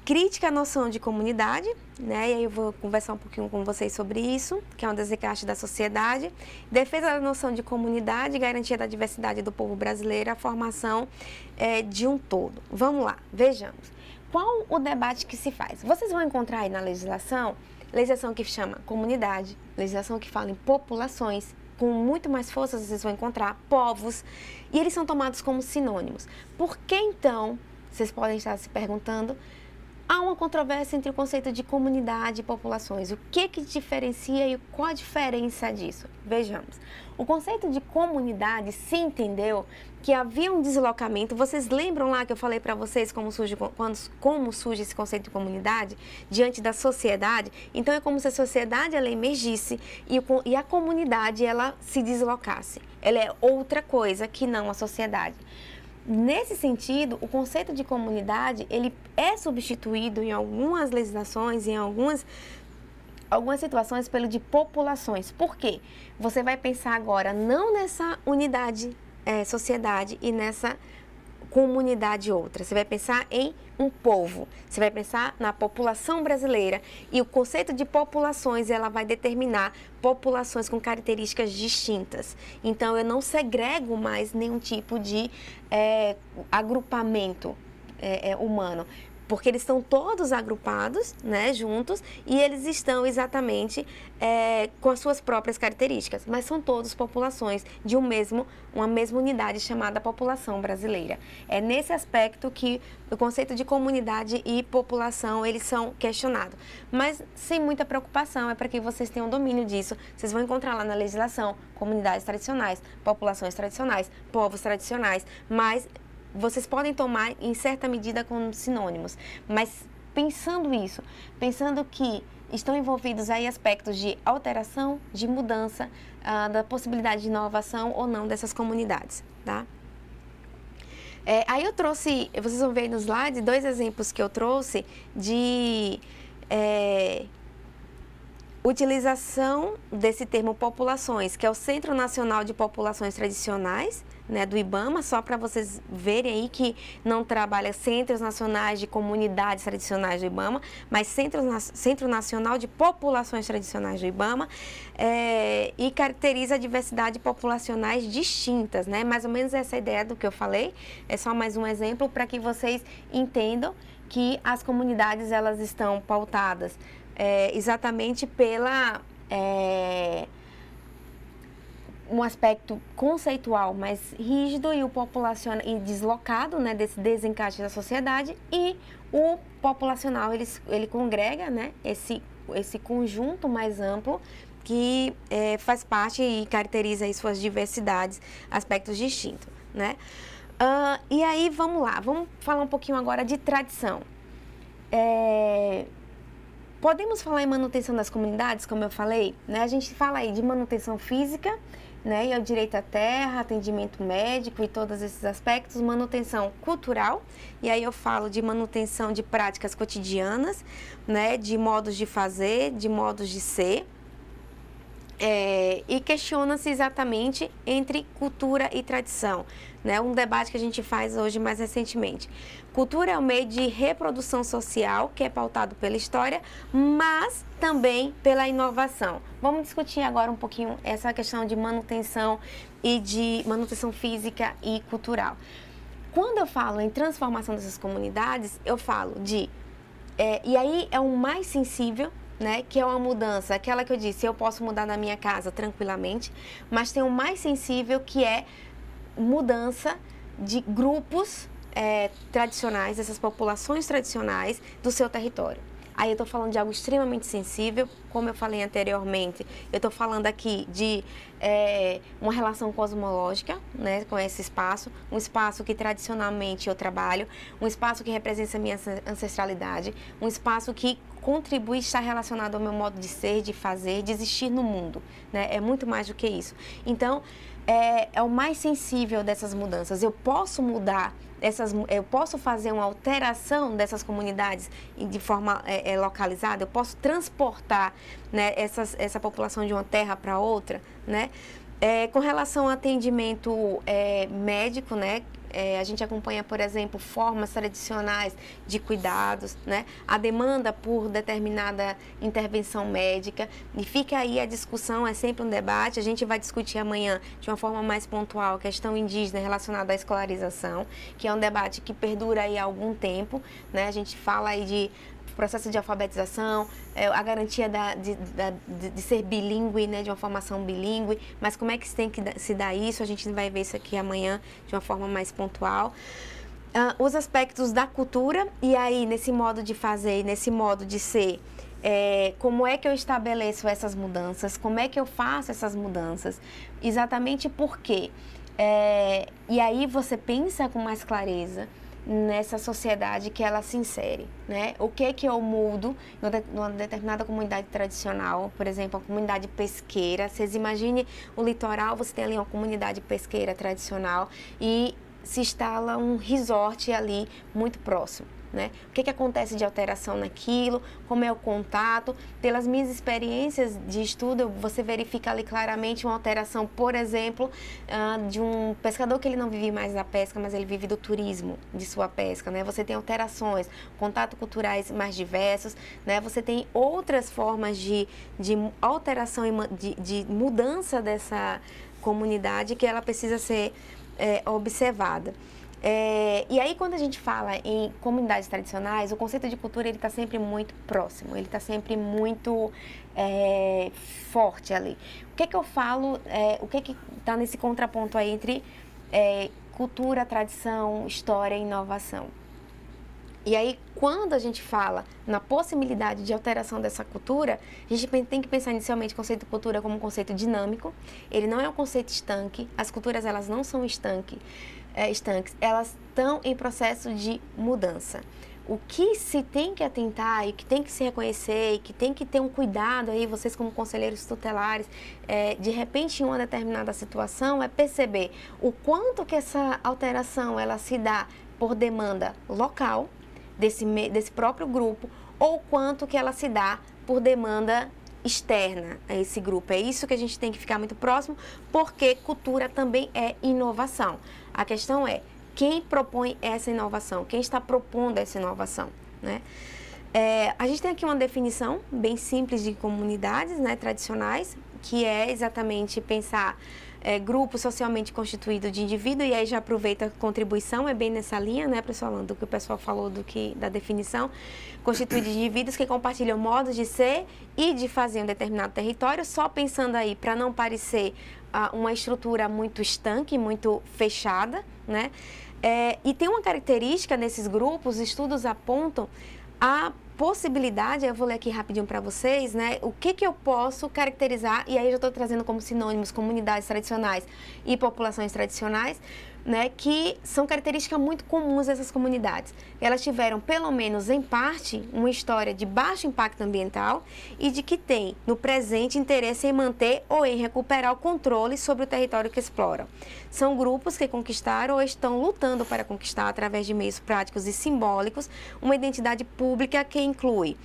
Crítica à noção de comunidade, né? E aí eu vou conversar um pouquinho com vocês sobre isso, que é um desencaixe da sociedade. Defesa da noção de comunidade, garantia da diversidade do povo brasileiro, a formação de um todo. Vamos lá, vejamos. Qual o debate que se faz? Vocês vão encontrar aí na legislação que chama comunidade, legislação que fala em populações, com muito mais força vocês vão encontrar povos, e eles são tomados como sinônimos. Por que então, vocês podem estar se perguntando, há uma controvérsia entre o conceito de comunidade e populações? O que diferencia e qual a diferença disso? Vejamos. O conceito de comunidade se entendeu que havia um deslocamento. Vocês lembram lá que eu falei para vocês como surge esse conceito de comunidade diante da sociedade? Então é como se a sociedade ela emergisse e a comunidade ela se deslocasse. Ela é outra coisa que não a sociedade. Nesse sentido, o conceito de comunidade ele é substituído em algumas legislações, em algumas situações pelo de populações. Por quê? Você vai pensar agora não nessa unidade, sociedade e nessa comunidade outra. Você vai pensar em um povo, você vai pensar na população brasileira e o conceito de populações ela vai determinar populações com características distintas. Então eu não segrego mais nenhum tipo de agrupamento humano, porque eles estão todos agrupados, né, juntos, e eles estão exatamente com as suas próprias características, mas são todos populações de uma mesma unidade chamada população brasileira. É nesse aspecto que o conceito de comunidade e população, eles são questionados, mas sem muita preocupação, é para que vocês tenham domínio disso. Vocês vão encontrar lá na legislação comunidades tradicionais, populações tradicionais, povos tradicionais, mas vocês podem tomar em certa medida como sinônimos, mas pensando que estão envolvidos aí aspectos de alteração, de mudança, da possibilidade de inovação ou não dessas comunidades, tá? Aí eu trouxe, vocês vão ver aí nos slides, 2 exemplos que eu trouxe de utilização desse termo populações, que é o Centro Nacional de Populações Tradicionais, né, do IBAMA, só para vocês verem aí que não trabalha centros nacionais de comunidades tradicionais do IBAMA, mas Centro Nacional de Populações Tradicionais do IBAMA, e caracteriza a diversidade populacionais distintas, né? Mais ou menos essa ideia do que eu falei, é só mais um exemplo para que vocês entendam que as comunidades elas estão pautadas exatamente pela um aspecto conceitual mais rígido e o populacional e deslocado, né, desse desencaixe da sociedade, e o populacional ele congrega, né, esse conjunto mais amplo que faz parte e caracteriza aí suas diversidades, aspectos distintos, né? E aí vamos lá, vamos falar um pouquinho agora de tradição. Podemos falar em manutenção das comunidades, como eu falei, né? A gente fala aí de manutenção física, né? E é o direito à terra, atendimento médico e todos esses aspectos, manutenção cultural, e aí eu falo de manutenção de práticas cotidianas, né? De modos de fazer, de modos de ser. E questiona-se exatamente entre cultura e tradição, né? Um debate que a gente faz hoje mais recentemente. Cultura é um meio de reprodução social que é pautado pela história, mas também pela inovação. Vamos discutir agora um pouquinho essa questão de manutenção e de manutenção física e cultural. quando eu falo em transformação dessas comunidades, eu falo de... e aí é o mais sensível, né, que é uma mudança, aquela que eu disse, eu posso mudar na minha casa tranquilamente, mas tem o mais sensível, que é mudança de grupos tradicionais, dessas populações tradicionais do seu território. Aí eu estou falando de algo extremamente sensível, como eu falei anteriormente, eu estou falando aqui de uma relação cosmológica, né, com esse espaço, um espaço que tradicionalmente eu trabalho, um espaço que representa a minha ancestralidade, um espaço que contribui, está relacionado ao meu modo de ser, de fazer, de existir no mundo, né? É muito mais do que isso. Então, é o mais sensível dessas mudanças. Eu posso mudar eu posso fazer uma alteração dessas comunidades de forma localizada, eu posso transportar, né, essa população de uma terra para outra, né? Com relação ao atendimento médico, né? A gente acompanha, por exemplo, formas tradicionais de cuidados, né? A demanda por determinada intervenção médica, e fica aí a discussão, é sempre um debate. A gente vai discutir amanhã de uma forma mais pontual a questão indígena relacionada à escolarização, que é um debate que perdura aí há algum tempo, né? A gente fala aí de processo de alfabetização, a garantia de ser bilíngue, né, de uma formação bilíngue, mas como é que tem que se dar isso? A gente vai ver isso aqui amanhã de uma forma mais pontual. Os aspectos da cultura, e aí nesse modo de fazer, nesse modo de ser, como é que eu estabeleço essas mudanças, como é que eu faço essas mudanças, exatamente porque, e aí você pensa com mais clareza nessa sociedade que ela se insere, né? O que é que eu mudo numa determinada comunidade tradicional, por exemplo, a comunidade pesqueira. Vocês imaginem o litoral, você tem ali uma comunidade pesqueira tradicional e se instala um resort ali muito próximo, né? O que acontece de alteração naquilo, como é o contato. Pelas minhas experiências de estudo, você verifica ali claramente uma alteração, por exemplo, de um pescador que ele não vive mais da pesca, mas ele vive do turismo de sua pesca, né? Você tem alterações, contatos culturais mais diversos, né? Você tem outras formas de alteração e de mudança dessa comunidade que ela precisa ser observada. E aí, quando a gente fala em comunidades tradicionais, o conceito de cultura está sempre muito próximo, ele está sempre muito forte ali. O que é que eu falo, o que é que está nesse contraponto aí entre cultura, tradição, história e inovação? E aí, quando a gente fala na possibilidade de alteração dessa cultura, a gente tem que pensar inicialmente o conceito de cultura como um conceito dinâmico. Ele não é um conceito estanque, as culturas elas não são estanques, elas estão em processo de mudança. O que se tem que atentar e que tem que se reconhecer e que tem que ter um cuidado aí, vocês como conselheiros tutelares, de repente em uma determinada situação, é perceber o quanto que essa alteração ela se dá por demanda local, desse próprio grupo, ou quanto que ela se dá por demanda externa a esse grupo. É isso que a gente tem que ficar muito próximo, porque cultura também é inovação. A questão é quem propõe essa inovação, quem está propondo essa inovação, né? A gente tem aqui uma definição bem simples de comunidades, né, tradicionais, que é exatamente pensar grupo socialmente constituído de indivíduo, e aí já aproveita a contribuição, é bem nessa linha, né, pessoal, do que o pessoal falou da definição, constituído de indivíduos que compartilham modos de ser e de fazer um determinado território, só pensando aí para não parecer uma estrutura muito estanque, muito fechada, né, e tem uma característica nesses grupos, estudos apontam a possibilidade, eu vou ler aqui rapidinho para vocês, né? O que eu posso caracterizar, e aí eu já estou trazendo como sinônimos comunidades tradicionais e populações tradicionais, né? Que são características muito comuns dessas comunidades. Elas tiveram, pelo menos em parte, uma história de baixo impacto ambiental e de que têm, no presente, interesse em manter ou em recuperar o controle sobre o território que exploram. São grupos que conquistaram ou estão lutando para conquistar, através de meios práticos e simbólicos, uma identidade pública que inclui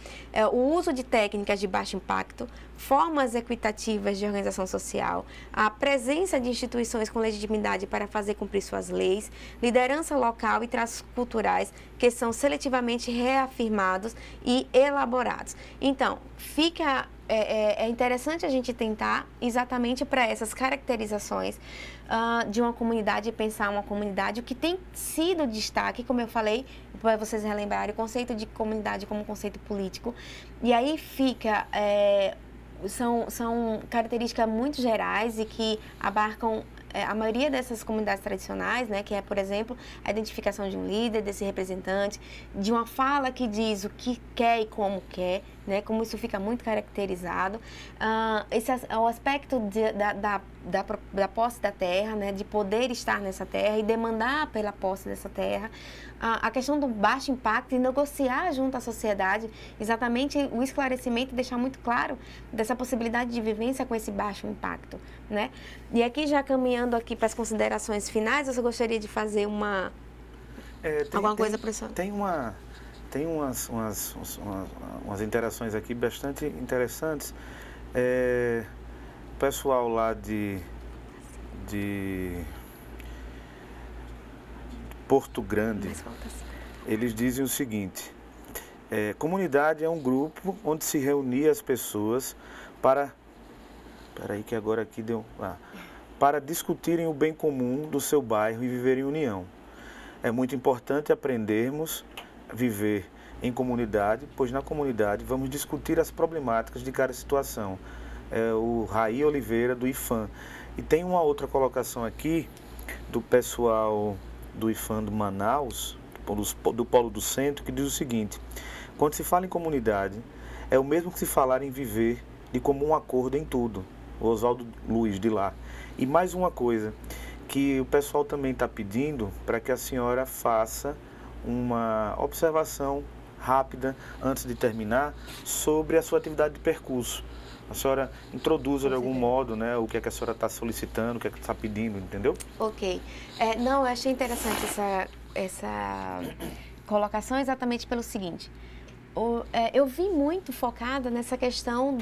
o uso de técnicas de baixo impacto, formas equitativas de organização social, a presença de instituições com legitimidade para fazer cumprir suas leis, liderança local e traços culturais que são seletivamente reafirmados e elaborados. Então, é interessante a gente tentar exatamente para essas caracterizações de uma comunidade, pensar uma comunidade, o que tem sido destaque, como eu falei, para vocês relembrarem, o conceito de comunidade como um conceito político, e aí são características muito gerais e que abarcam a maioria dessas comunidades tradicionais, né, que é, por exemplo, a identificação de um líder, desse representante, de uma fala que diz o que quer e como quer, né, como isso fica muito caracterizado. O aspecto da posse da terra, né, de poder estar nessa terra e demandar pela posse dessa terra. A questão do baixo impacto e negociar junto à sociedade, exatamente o esclarecimento e deixar muito claro dessa possibilidade de vivência com esse baixo impacto, né? E aqui, já caminhando aqui para as considerações finais, eu só gostaria de fazer alguma coisa, professor? Tem umas interações aqui bastante interessantes. O pessoal lá de Porto Grande, eles dizem o seguinte: comunidade é um grupo onde se reunia as pessoas para discutirem o bem comum do seu bairro e viver em união. É muito importante aprendermos a viver em comunidade, pois na comunidade vamos discutir as problemáticas de cada situação. O Raí Oliveira, do IFAM. E tem uma outra colocação aqui do pessoal do IFAM de Manaus, do Polo do Centro, que diz o seguinte: quando se fala em comunidade, é o mesmo que se falar em viver de comum acordo em tudo. O Oswaldo Luiz, de lá. E mais uma coisa, que o pessoal também está pedindo para que a senhora faça uma observação rápida, antes de terminar, sobre a sua atividade de percurso. A senhora introduza de algum modo, né, o que é que a senhora está solicitando, o que é que está pedindo, entendeu? Ok. Não, eu achei interessante essa colocação exatamente pelo seguinte. Eu vi muito focada nessa questão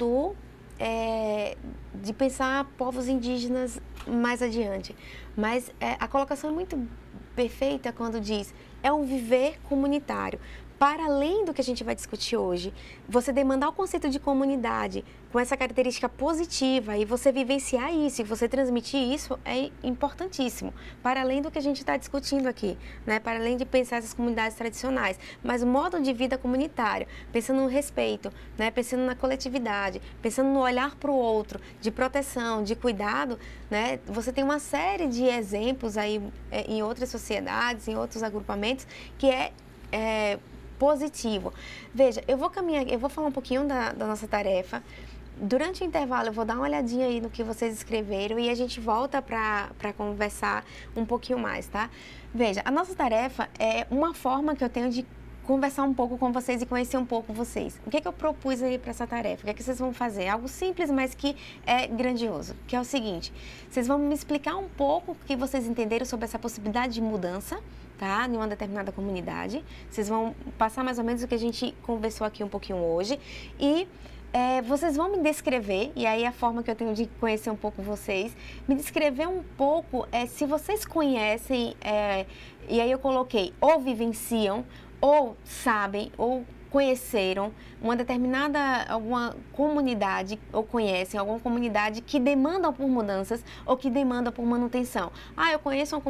de pensar povos indígenas mais adiante. Mas a colocação é muito perfeita quando diz: é um viver comunitário. Para além do que a gente vai discutir hoje, você demandar o conceito de comunidade com essa característica positiva e você vivenciar isso e você transmitir isso é importantíssimo. Para além do que a gente está discutindo aqui, né? Para além de pensar essas comunidades tradicionais, mas o modo de vida comunitário, pensando no respeito, né? Pensando na coletividade, pensando no olhar para o outro, de proteção, de cuidado, né? Você tem uma série de exemplos aí em outras sociedades, em outros agrupamentos, que é positivo. Veja, eu vou falar um pouquinho da nossa tarefa. Durante o intervalo, eu vou dar uma olhadinha aí no que vocês escreveram e a gente volta para conversar um pouquinho mais, tá? Veja, a nossa tarefa é uma forma que eu tenho de conversar um pouco com vocês e conhecer um pouco vocês. O que é que eu propus aí para essa tarefa? O que é que vocês vão fazer? Algo simples, mas que é grandioso, que é o seguinte: vocês vão me explicar um pouco o que vocês entenderam sobre essa possibilidade de mudança, tá? Em uma determinada comunidade. Vocês vão passar mais ou menos o que a gente conversou aqui um pouquinho hoje e vocês vão me descrever, e aí a forma que eu tenho de conhecer um pouco vocês, me descrever um pouco se vocês conhecem, e aí eu coloquei ou vivenciam, ou sabem, ou conheceram alguma comunidade, ou conhecem alguma comunidade que demanda por mudanças ou que demanda por manutenção. Eu conheço uma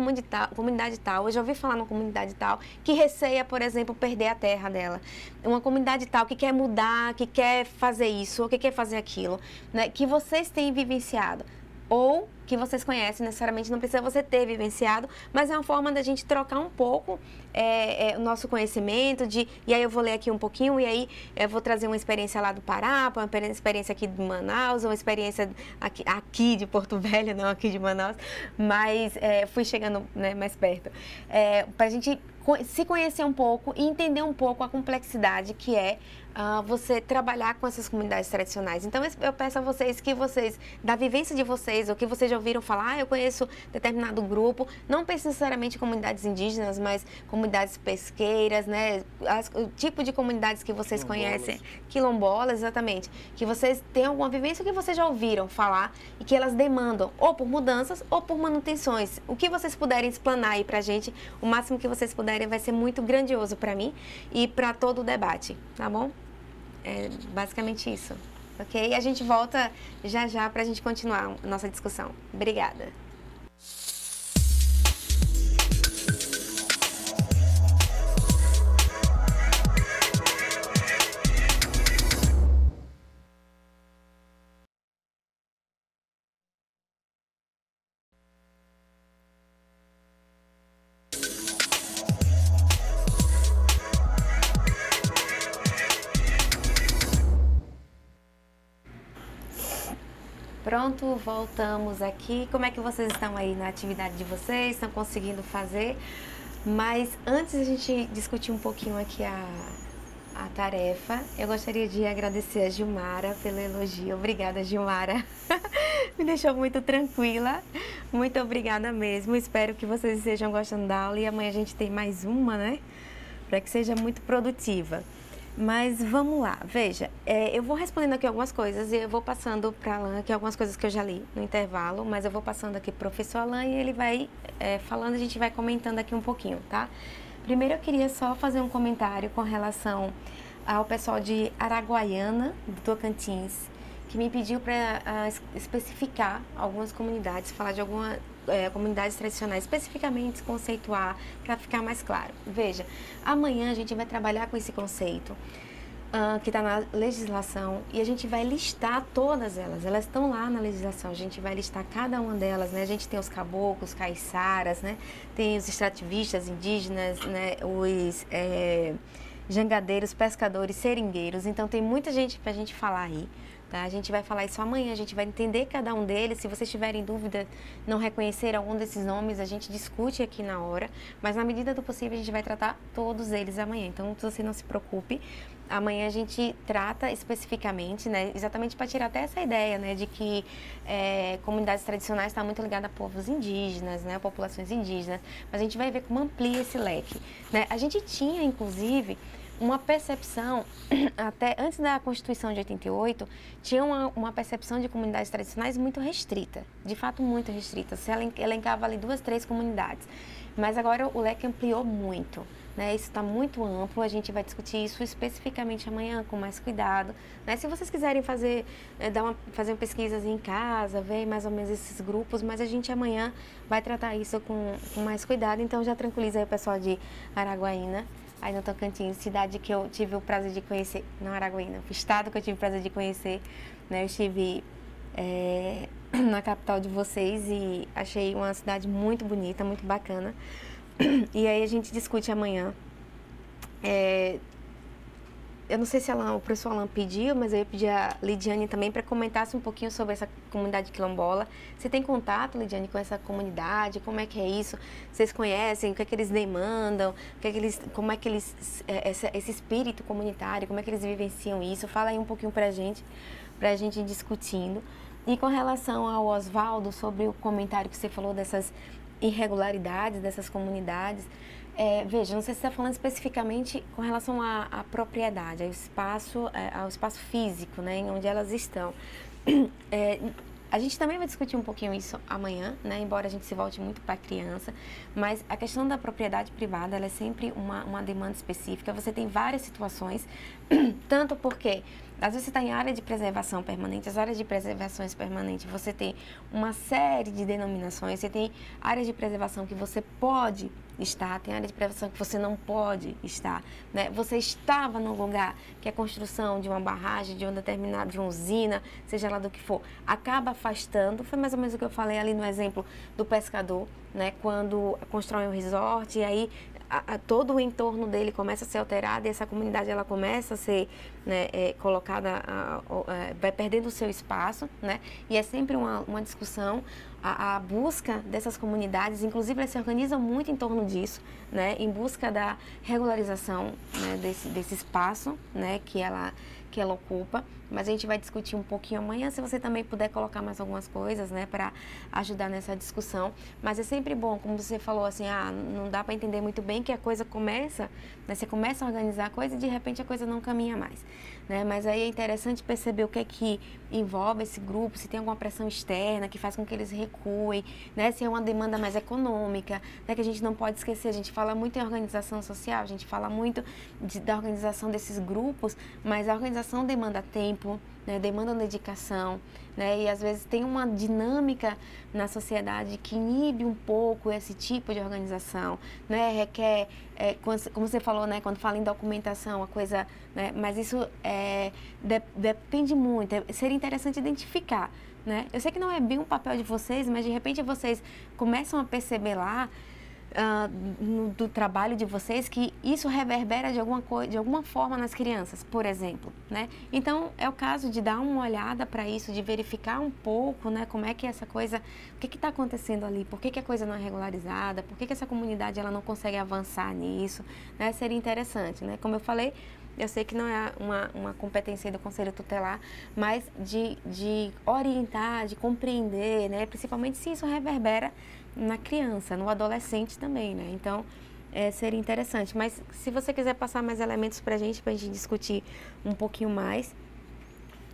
comunidade tal, eu já ouvi falar numa comunidade tal, que receia, por exemplo, perder a terra dela. Uma comunidade tal que quer mudar, que quer fazer isso, ou que quer fazer aquilo, né, que vocês têm vivenciado. Ou que vocês conhecem, necessariamente não precisa você ter vivenciado, mas é uma forma da gente trocar um pouco o nosso conhecimento, e aí eu vou ler aqui um pouquinho, e aí eu vou trazer uma experiência lá do Pará, uma experiência aqui de Manaus, uma experiência aqui de Porto Velho, não aqui de Manaus, mas fui chegando, né, mais perto, para a gente se conhecer um pouco e entender um pouco a complexidade que é você trabalhar com essas comunidades tradicionais. Então, eu peço a vocês que vocês, da vivência de vocês, ou que vocês já ouviram falar, eu conheço determinado grupo, não necessariamente comunidades indígenas, mas comunidades pesqueiras, né? O tipo de comunidades que vocês conhecem, quilombolas, exatamente, que vocês têm alguma vivência que vocês já ouviram falar e que elas demandam ou por mudanças ou por manutenções. O que vocês puderem explanar aí pra gente, o máximo que vocês puderem, vai ser muito grandioso para mim e para todo o debate, tá bom? É basicamente isso, ok? E a gente volta já já para a gente continuar a nossa discussão. Obrigada. Pronto, voltamos aqui. Como é que vocês estão aí na atividade de vocês? Estão conseguindo fazer? Mas antes de a gente discutir um pouquinho aqui a tarefa, eu gostaria de agradecer a Gilmara pelo elogio. Obrigada, Gilmara. Me deixou muito tranquila. Muito obrigada mesmo. Espero que vocês estejam gostando da aula e amanhã a gente tem mais uma, né? Para que seja muito produtiva. Mas vamos lá, veja, eu vou respondendo aqui algumas coisas e eu vou passando para Alan aqui algumas coisas que eu já li no intervalo, mas eu vou passando aqui para o professor Alan e ele vai falando, a gente vai comentando aqui um pouquinho, tá? Primeiro eu queria só fazer um comentário com relação ao pessoal de Araguaiana, do Tocantins, que me pediu para especificar algumas comunidades, falar de algumas comunidades tradicionais, especificamente conceituar, para ficar mais claro. Veja, amanhã a gente vai trabalhar com esse conceito que está na legislação e a gente vai listar todas elas estão lá na legislação, a gente vai listar cada uma delas, né? A gente tem os caboclos, caiçaras, né? Tem os extrativistas indígenas, né? Os jangadeiros, pescadores, seringueiros, então tem muita gente para a gente falar aí. Tá? A gente vai falar isso amanhã, a gente vai entender cada um deles. Se vocês tiverem dúvida, não reconhecer algum desses nomes, a gente discute aqui na hora. Mas na medida do possível, a gente vai tratar todos eles amanhã. Então, você não se preocupe. Amanhã a gente trata especificamente, né, exatamente para tirar até essa ideia, né, de que comunidades tradicionais estão muito ligadas a povos indígenas, né, populações indígenas. Mas a gente vai ver como amplia esse leque. Né? A gente tinha, inclusive, uma percepção, até antes da Constituição de 88, tinha uma percepção de comunidades tradicionais muito restrita, de fato muito restrita. Você elencava ali 2, 3 comunidades, mas agora o leque ampliou muito, né? Isso está muito amplo, a gente vai discutir isso especificamente amanhã com mais cuidado, né? Se vocês quiserem fazer uma pesquisa em casa, ver mais ou menos esses grupos, mas a gente amanhã vai tratar isso com mais cuidado, então já tranquiliza aí o pessoal de Araguaína, aí no Tocantins, cidade que eu tive o prazer de conhecer, não Araguaína, o estado que eu tive o prazer de conhecer, né? Eu estive na capital de vocês e achei uma cidade muito bonita, muito bacana. E aí a gente discute amanhã. Eu não sei se o professor Alan pediu, mas eu ia pedir a Lidiane também para comentasse um pouquinho sobre essa comunidade quilombola. Você tem contato, Lidiane, com essa comunidade? Como é que é isso? Vocês conhecem? O que é que eles demandam? Como é que eles esse espírito comunitário, como é que eles vivenciam isso? Fala aí um pouquinho para a gente ir discutindo. E com relação ao Oswaldo, sobre o comentário que você falou dessas irregularidades dessas comunidades, veja, não sei se você está falando especificamente com relação à propriedade, ao espaço físico, né, onde elas estão. A gente também vai discutir um pouquinho isso amanhã, né, embora a gente se volte muito para a criança, mas a questão da propriedade privada, ela é sempre uma demanda específica. Você tem várias situações, tanto porque às vezes você está em área de preservação permanente, as áreas de preservações permanentes, você tem uma série de denominações, você tem áreas de preservação que você pode estar, tem área de preservação que você não pode estar, né? Você estava num lugar que a construção de uma barragem, de uma usina, seja lá do que for, acaba afastando. Foi mais ou menos o que eu falei ali no exemplo do pescador, né? Quando constrói um resort e aí todo o entorno dele começa a ser alterado e essa comunidade ela começa a ser, né, colocada, vai perdendo o seu espaço, né? E é sempre uma discussão a busca dessas comunidades, inclusive elas se organizam muito em torno disso, né, em busca da regularização, né, desse espaço, né, que ela ocupa. Mas a gente vai discutir um pouquinho amanhã, se você também puder colocar mais algumas coisas, né, para ajudar nessa discussão. Mas é sempre bom, como você falou, assim, não dá para entender muito bem que a coisa começa, né, você começa a organizar a coisa e de repente a coisa não caminha mais, né? Mas aí é interessante perceber o que é que envolve esse grupo, se tem alguma pressão externa que faz com que eles recuem, né, se é uma demanda mais econômica, né, que a gente não pode esquecer, a gente fala muito em organização social, a gente fala muito da organização desses grupos, mas a organização demanda tempo, né, demanda dedicação, né, e às vezes tem uma dinâmica na sociedade que inibe um pouco esse tipo de organização, né, requer, como você falou, né, quando fala em documentação, a coisa, né, mas isso depende muito, seria interessante identificar, né, eu sei que não é bem um papel de vocês, mas de repente vocês começam a perceber lá, do trabalho de vocês, que isso reverbera de alguma forma nas crianças, por exemplo, né? Então, é o caso de dar uma olhada para isso, de verificar um pouco, né, como é que essa coisa, o que está acontecendo ali, por que a coisa não é regularizada, por que essa comunidade ela não consegue avançar nisso, né? Seria interessante, né? Como eu falei, eu sei que não é uma competência do Conselho Tutelar, mas de orientar, de compreender, né? Principalmente se isso reverbera na criança, no adolescente também, né? Então, seria interessante. Mas se você quiser passar mais elementos para a gente discutir um pouquinho mais,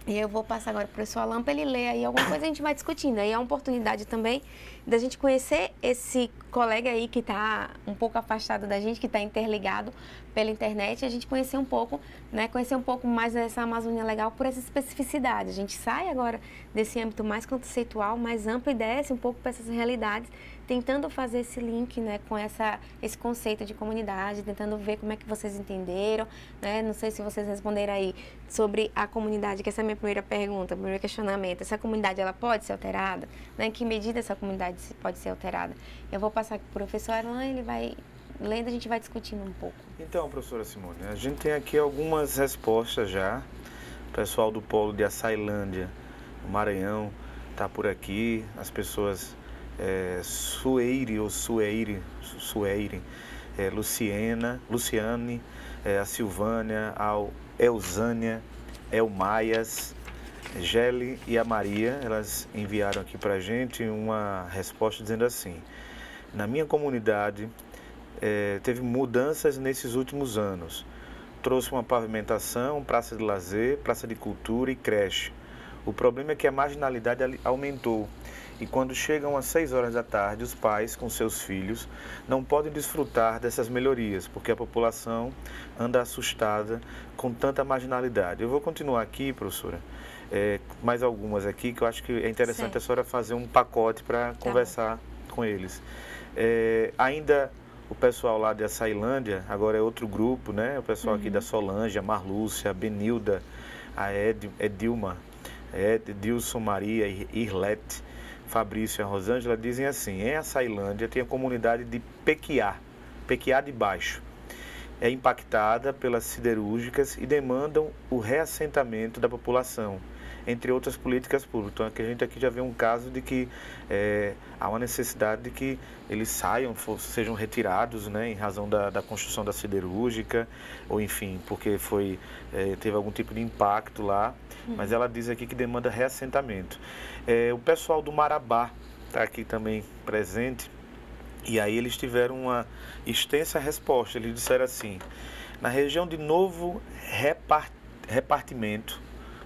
e eu vou passar agora para o professor Alan para ele ler aí alguma coisa, a gente vai discutindo. Aí é uma oportunidade também da gente conhecer esse colega aí que está um pouco afastado da gente, que está interligado pela internet, a gente conhecer um pouco, né, conhecer um pouco mais dessa Amazônia Legal por essa especificidade. A gente sai agora desse âmbito mais conceitual, mais amplo e desce um pouco para essas realidades, tentando fazer esse link, né, com esse conceito de comunidade, tentando ver como é que vocês entenderam, né? Não sei se vocês responderam aí sobre a comunidade, que essa é a minha primeira pergunta, o primeiro questionamento. Essa comunidade, ela pode ser alterada? Né? Em que medida essa comunidade pode ser alterada? Eu vou passar para o professor Alan, ele vai lendo, a gente vai discutindo um pouco. Então, professora Simone, a gente tem aqui algumas respostas já. O pessoal do polo de Açailândia, o Maranhão, está por aqui. As pessoas Sueire, Luciane, a Silvânia, a Elzânia, Elmaias, Geli e a Maria, elas enviaram aqui para a gente uma resposta dizendo assim: na minha comunidade teve mudanças nesses últimos anos. Trouxe uma pavimentação, praça de lazer, praça de cultura e creche. O problema é que a marginalidade aumentou e quando chegam às 6 horas da tarde, os pais com seus filhos não podem desfrutar dessas melhorias, porque a população anda assustada com tanta marginalidade. Eu vou continuar aqui, professora, mais algumas aqui que eu acho que é interessante. Sim. A senhora fazer um pacote para conversar com eles. Ainda o pessoal lá de Açailândia, agora é outro grupo, né? O pessoal aqui da Solange, a Marlúcia, a Benilda, a Edilma, Edilson Maria, Irlete, Fabrício e a Rosângela dizem assim: em Açailândia tem a comunidade de Pequiá de Baixo. É impactada pelas siderúrgicas e demandam o reassentamento da população, entre outras políticas públicas. Então, a gente aqui já vê um caso de que há uma necessidade de que eles sejam retirados, né, em razão da construção da siderúrgica, ou enfim, porque teve algum tipo de impacto lá, mas ela diz aqui que demanda reassentamento. O pessoal do Marabá está aqui também presente, e aí eles tiveram uma extensa resposta. Eles disseram assim: na região de Novo Repartimento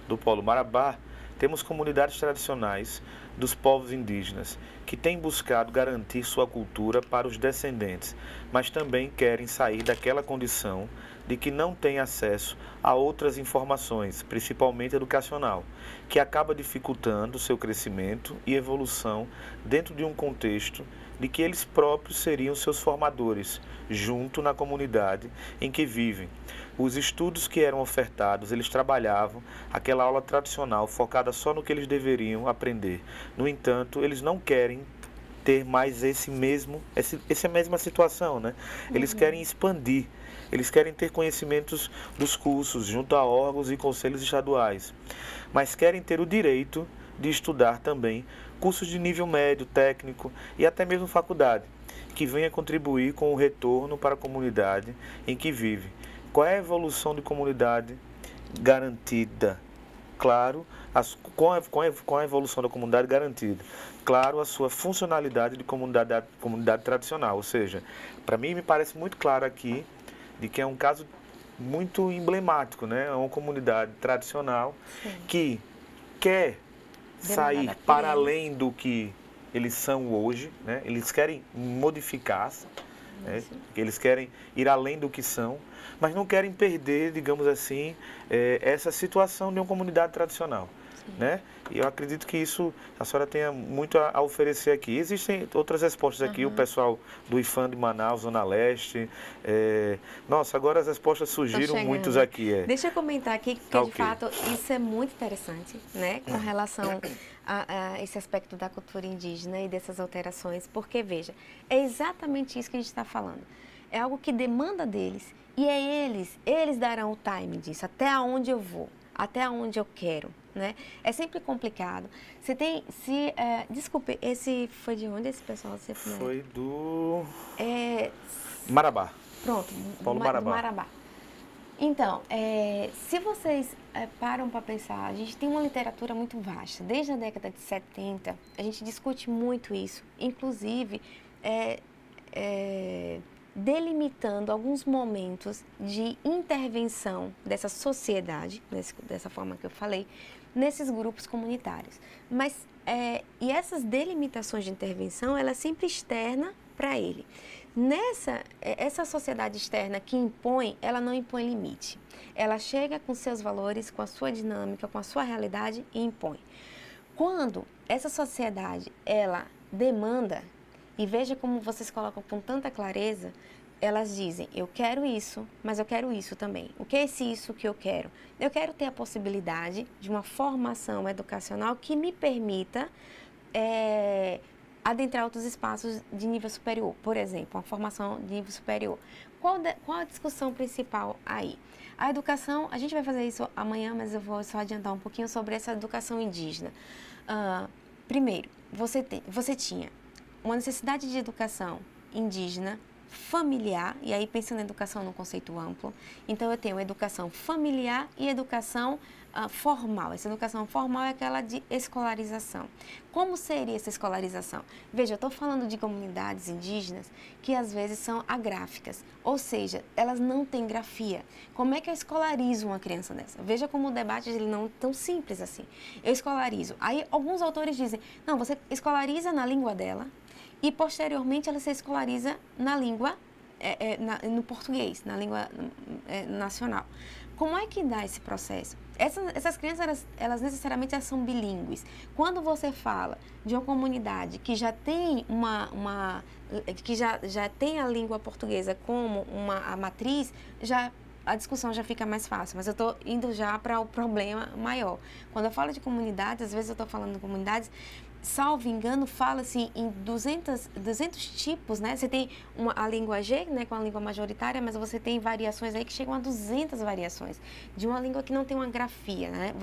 do Polo Marabá, temos comunidades tradicionais dos povos indígenas que têm buscado garantir sua cultura para os descendentes, mas também querem sair daquela condição de que não têm acesso a outras informações, principalmente educacional, que acaba dificultando seu crescimento e evolução dentro de um contexto de que eles próprios seriam seus formadores, junto na comunidade em que vivem. Os estudos que eram ofertados, eles trabalhavam aquela aula tradicional focada só no que eles deveriam aprender. No entanto, eles não querem ter mais essa mesma situação, né? Eles querem expandir Eles querem ter conhecimentos dos cursos junto a órgãos e conselhos estaduais, mas querem ter o direito de estudar também cursos de nível médio, técnico e até mesmo faculdade, que venha contribuir com o retorno para a comunidade em que vive. Qual é a evolução de comunidade garantida? Claro, com a evolução da comunidade garantida. Claro, a sua funcionalidade de comunidade tradicional. Ou seja, para mim me parece muito claro aqui de que é um caso muito emblemático, né? É uma comunidade tradicional que quer sair para além do que eles são hoje, né? Eles querem modificar-se, né? Eles querem ir além do que são, mas não querem perder, digamos assim, essa situação de uma comunidade tradicional, né? E eu acredito que isso a senhora tenha muito a oferecer aqui. Existem outras respostas aqui, o pessoal do IFAM de Manaus, Zona Leste. Nossa, agora as respostas surgiram muitos aqui. Deixa eu comentar aqui, porque de fato isso é muito interessante, né? Com relação a esse aspecto da cultura indígena e dessas alterações, porque veja, é exatamente isso que a gente está falando. É algo que demanda deles e eles darão o time disso, até onde eu vou, até onde eu quero. Né? É sempre complicado. Você tem, desculpe, esse foi de onde esse pessoal? Foi do Marabá. Pronto, Paulo Marabá. Do Marabá. Então, se vocês param para pensar, a gente tem uma literatura muito vasta. Desde a década de 70, a gente discute muito isso. Inclusive, delimitando alguns momentos de intervenção dessa sociedade, dessa forma que eu falei, nesses grupos comunitários. Mas, e essas delimitações de intervenção, ela é sempre externa para ele. Essa sociedade externa que impõe, ela não impõe limite. Ela chega com seus valores, com a sua dinâmica, com a sua realidade e impõe. Quando essa sociedade, ela demanda, e veja como vocês colocam com tanta clareza, elas dizem, eu quero isso, mas eu quero isso também. O que é isso que eu quero? Eu quero ter a possibilidade de uma formação educacional que me permita adentrar outros espaços de nível superior. Por exemplo, uma formação de nível superior. Qual a discussão principal aí? A educação, a gente vai fazer isso amanhã, mas eu vou só adiantar um pouquinho sobre essa educação indígena. Primeiro, você tinha uma necessidade de educação indígena, familiar, e aí pensando na educação no conceito amplo, então eu tenho educação familiar e educação formal. Essa educação formal é aquela de escolarização. Como seria essa escolarização? Veja, eu estou falando de comunidades indígenas que às vezes são agráficas, ou seja, elas não têm grafia. Como é que eu escolarizo uma criança dessa? Veja como o debate ele não é tão simples assim. Eu escolarizo. Aí alguns autores dizem, não, você escolariza na língua dela, e, posteriormente, ela se escolariza na língua, no português, na língua nacional. Como é que dá esse processo? Essas crianças, elas necessariamente são bilíngues. Quando você fala de uma comunidade que já tem que já tem a língua portuguesa como a matriz, a discussão já fica mais fácil, mas eu estou indo já para o problema maior. Quando eu falo de comunidades, às vezes eu estou falando de comunidades, salvo engano, fala-se em 200 tipos, né? Você tem a língua G, né, com a língua majoritária, mas você tem variações aí que chegam a 200 variações de uma língua que não tem uma grafia, né?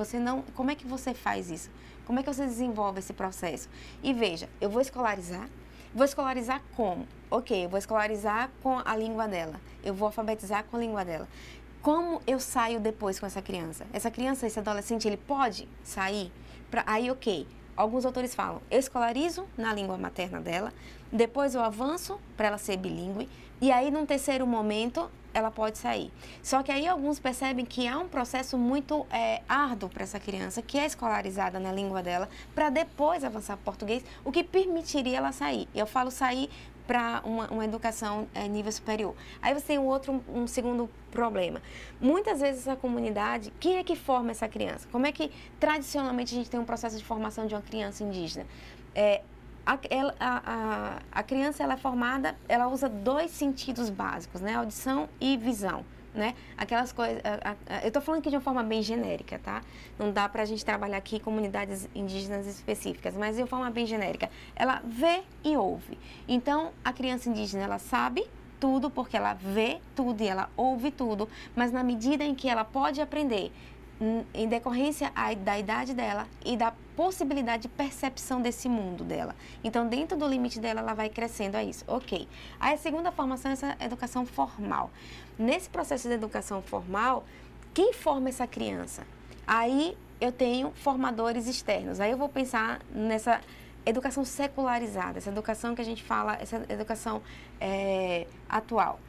Como é que você faz isso? Como é que você desenvolve esse processo? E veja, eu vou escolarizar como? Ok, eu vou escolarizar com a língua dela, eu vou alfabetizar com a língua dela. Como eu saio depois com essa criança? Essa criança, esse adolescente, ele pode sair? Aí, ok. Alguns autores falam, eu escolarizo na língua materna dela, depois eu avanço para ela ser bilíngue, e aí, num terceiro momento, ela pode sair. Só que aí alguns percebem que há um processo muito árduo para essa criança, que é escolarizada na língua dela, para depois avançar para o português, o que permitiria ela sair. Eu falo sair para uma educação nível superior. Aí você tem um segundo problema. Muitas vezes essa comunidade, quem é que forma essa criança? Como é que tradicionalmente a gente tem um processo de formação de uma criança indígena? A criança ela é formada, ela usa 2 sentidos básicos, né? Audição e visão. Né? Aquelas coisas, eu estou falando aqui de uma forma bem genérica, tá? Não dá para a gente trabalhar aqui comunidades indígenas específicas, mas de uma forma bem genérica. Ela vê e ouve. Então, a criança indígena, ela sabe tudo, porque ela vê tudo e ela ouve tudo, mas na medida em que ela pode aprender, em decorrência da idade dela e da possibilidade de percepção desse mundo dela. Então, dentro do limite dela, ela vai crescendo a isso. Ok. Aí, a segunda formação é essa educação formal. Nesse processo de educação formal, quem forma essa criança? Aí, eu tenho formadores externos. Aí, eu vou pensar nessa educação secularizada, essa educação que a gente fala, essa educação atual.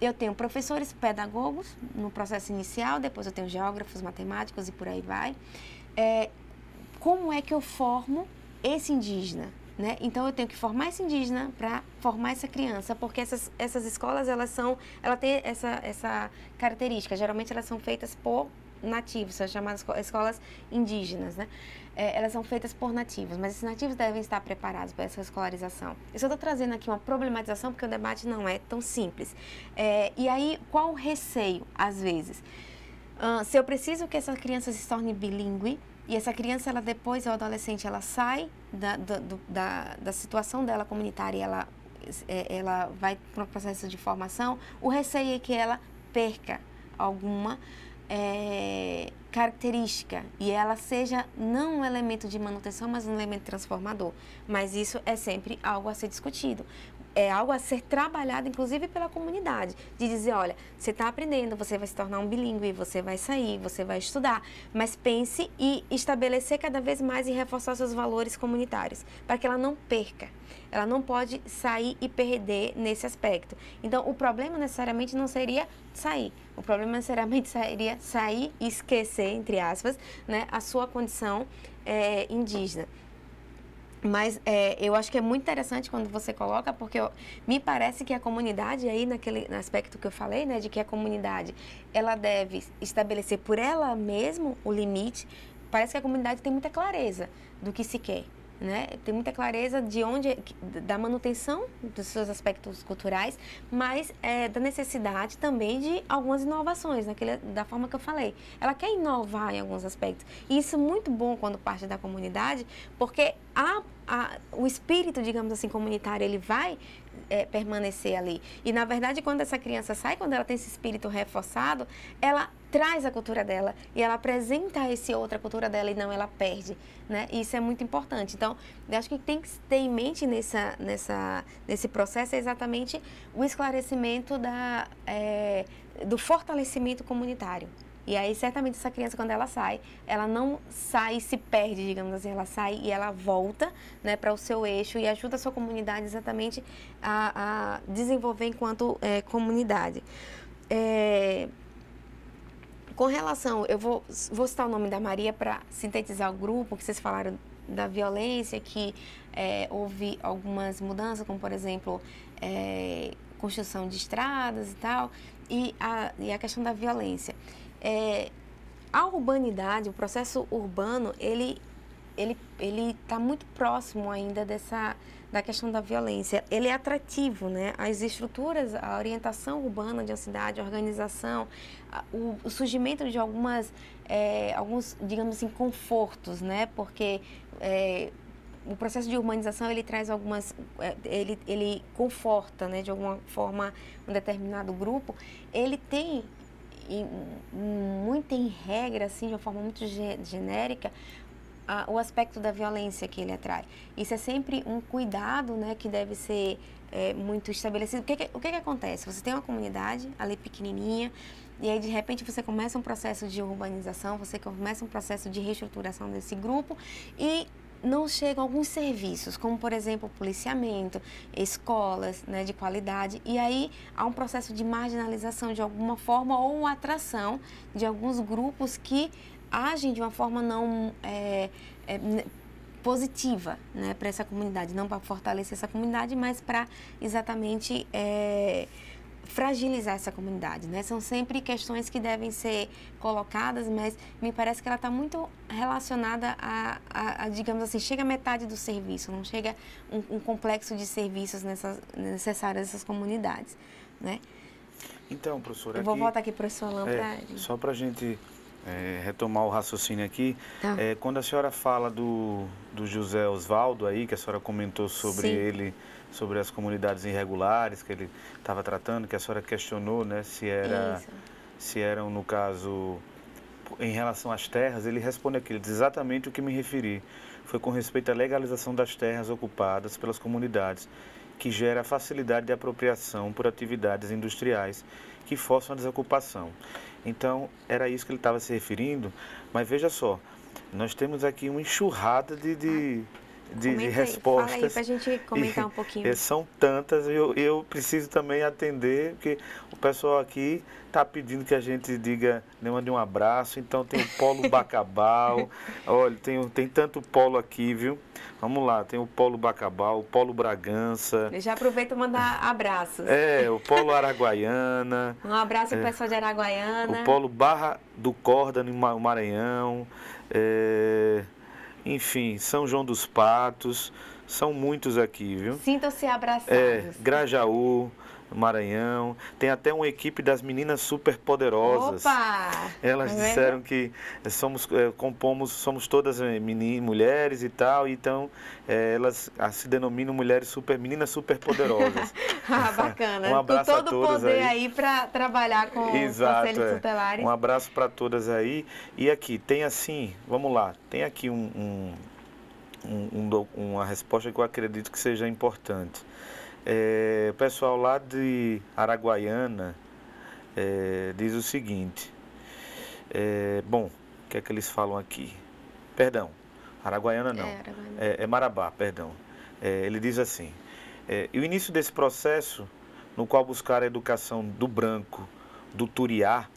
Eu tenho professores pedagogos no processo inicial, depois eu tenho geógrafos, matemáticos e por aí vai. Como é que eu formo esse indígena? Né? Então, eu tenho que formar esse indígena para formar essa criança, porque essas escolas, ela tem essa característica. Geralmente, elas são feitas por nativos, são chamadas escolas indígenas, né? Elas são feitas por nativos, mas esses nativos devem estar preparados para essa escolarização. Eu só estou trazendo aqui uma problematização, porque o debate não é tão simples. E aí, qual o receio, às vezes? Se eu preciso que essa criança se torne bilíngue, e essa criança, ela depois, o adolescente, ela sai da situação dela comunitária e ela vai para um processo de formação, o receio é que ela perca alguma característica e ela seja não um elemento de manutenção, mas um elemento transformador. Mas isso é sempre algo a ser discutido. É algo a ser trabalhado, inclusive, pela comunidade. De dizer, olha, você está aprendendo, você vai se tornar um bilíngue, você vai sair, você vai estudar. Mas pense e estabelecer cada vez mais e reforçar seus valores comunitários, para que ela não perca. Ela não pode sair e perder nesse aspecto. Então, o problema necessariamente não seria sair. O problema necessariamente seria sair e esquecer, entre aspas, né, a sua condição indígena. Mas eu acho que é muito interessante quando você coloca, porque me parece que a comunidade, aí naquele aspecto que eu falei, né, de que a comunidade, ela deve estabelecer por ela mesma o limite. Parece que a comunidade tem muita clareza do que se quer, né? Tem muita clareza da manutenção dos seus aspectos culturais, mas da necessidade também de algumas inovações, da forma que eu falei. Ela quer inovar em alguns aspectos. E isso é muito bom quando parte da comunidade, porque o espírito, digamos assim, comunitário, ele vai permanecer ali. E, na verdade, quando essa criança sai, quando ela tem esse espírito reforçado, ela traz a cultura dela e ela apresenta outra cultura dela e não ela perde, né? E isso é muito importante. Então, eu acho que tem que ter em mente nesse processo exatamente o esclarecimento do fortalecimento comunitário. E aí, certamente, essa criança, quando ela sai, ela não sai e se perde, digamos assim, ela sai e ela volta, né, para o seu eixo e ajuda a sua comunidade exatamente a desenvolver enquanto comunidade. Com relação, eu vou citar o nome da Maria para sintetizar o grupo, que vocês falaram da violência, que houve algumas mudanças, como, por exemplo, construção de estradas e tal, e a questão da violência. A urbanidade, o processo urbano, ele está muito próximo ainda da questão da violência. Ele é atrativo, né? As estruturas, a orientação urbana de uma cidade, a organização, o surgimento de alguns, digamos assim, confortos, né? Porque o processo de urbanização, ele traz ele conforta, né? De alguma forma, um determinado grupo. Ele tem, muito em regra, assim, de uma forma muito genérica, o aspecto da violência que ele atrai. Isso é sempre um cuidado, né, que deve ser muito estabelecido. O que acontece? Você tem uma comunidade ali pequenininha e aí, de repente, você começa um processo de urbanização, você começa um processo de reestruturação desse grupo e não chegam alguns serviços, como, por exemplo, policiamento, escolas, né, de qualidade, e aí há um processo de marginalização de alguma forma ou atração de alguns grupos que agem de uma forma não positiva, né, para essa comunidade, não para fortalecer essa comunidade, mas para exatamente fragilizar essa comunidade, né? São sempre questões que devem ser colocadas, mas me parece que ela está muito relacionada digamos assim, chega a metade do serviço, não chega um complexo de serviços necessários nessas comunidades, né? Então, professora, eu vou voltar aqui para o professor Alain. Só para a gente retomar o raciocínio aqui. Tá. Quando a senhora fala do José Osvaldo aí, que a senhora comentou sobre Sim. ele, sobre as comunidades irregulares que ele estava tratando, que a senhora questionou, né, se eram, no caso, em relação às terras, ele responde aqui, ele diz exatamente o que me referi. Foi com respeito à legalização das terras ocupadas pelas comunidades, que gera a facilidade de apropriação por atividades industriais que forçam a desocupação. Então, era isso que ele estava se referindo, mas veja só, nós temos aqui uma enxurrada de respostas. Fala aí para a gente comentar um pouquinho. São tantas, eu preciso também atender, porque o pessoal aqui está pedindo que a gente diga, mande um abraço. Então tem o Polo Bacabal, olha, tem tanto polo aqui, viu? Vamos lá, tem o Polo Bacabal, o Polo Bragança. Eu já aproveito para mandar abraços. O Polo Araguaiana. Um abraço para o pessoal de Araguaiana. O Polo Barra do Corda, no Maranhão. Enfim, São João dos Patos, são muitos aqui, viu? Sintam-se abraçados. Grajaú, Maranhão, tem até uma equipe das meninas super poderosas. Opa! Elas disseram que somos todas mulheres e tal, então elas se denominam meninas super poderosas. Bacana. Um abraço com todo a todas o poder aí para trabalhar com os conselhos tutelares. Um abraço para todas aí. E aqui, tem assim, vamos lá, tem aqui uma resposta que eu acredito que seja importante. O pessoal lá de Araguaiana diz o seguinte, bom, o que é que eles falam aqui? Perdão, Araguaiana não, é Marabá, perdão. Ele diz assim, e o início desse processo, no qual buscaram a educação do branco, do turiá,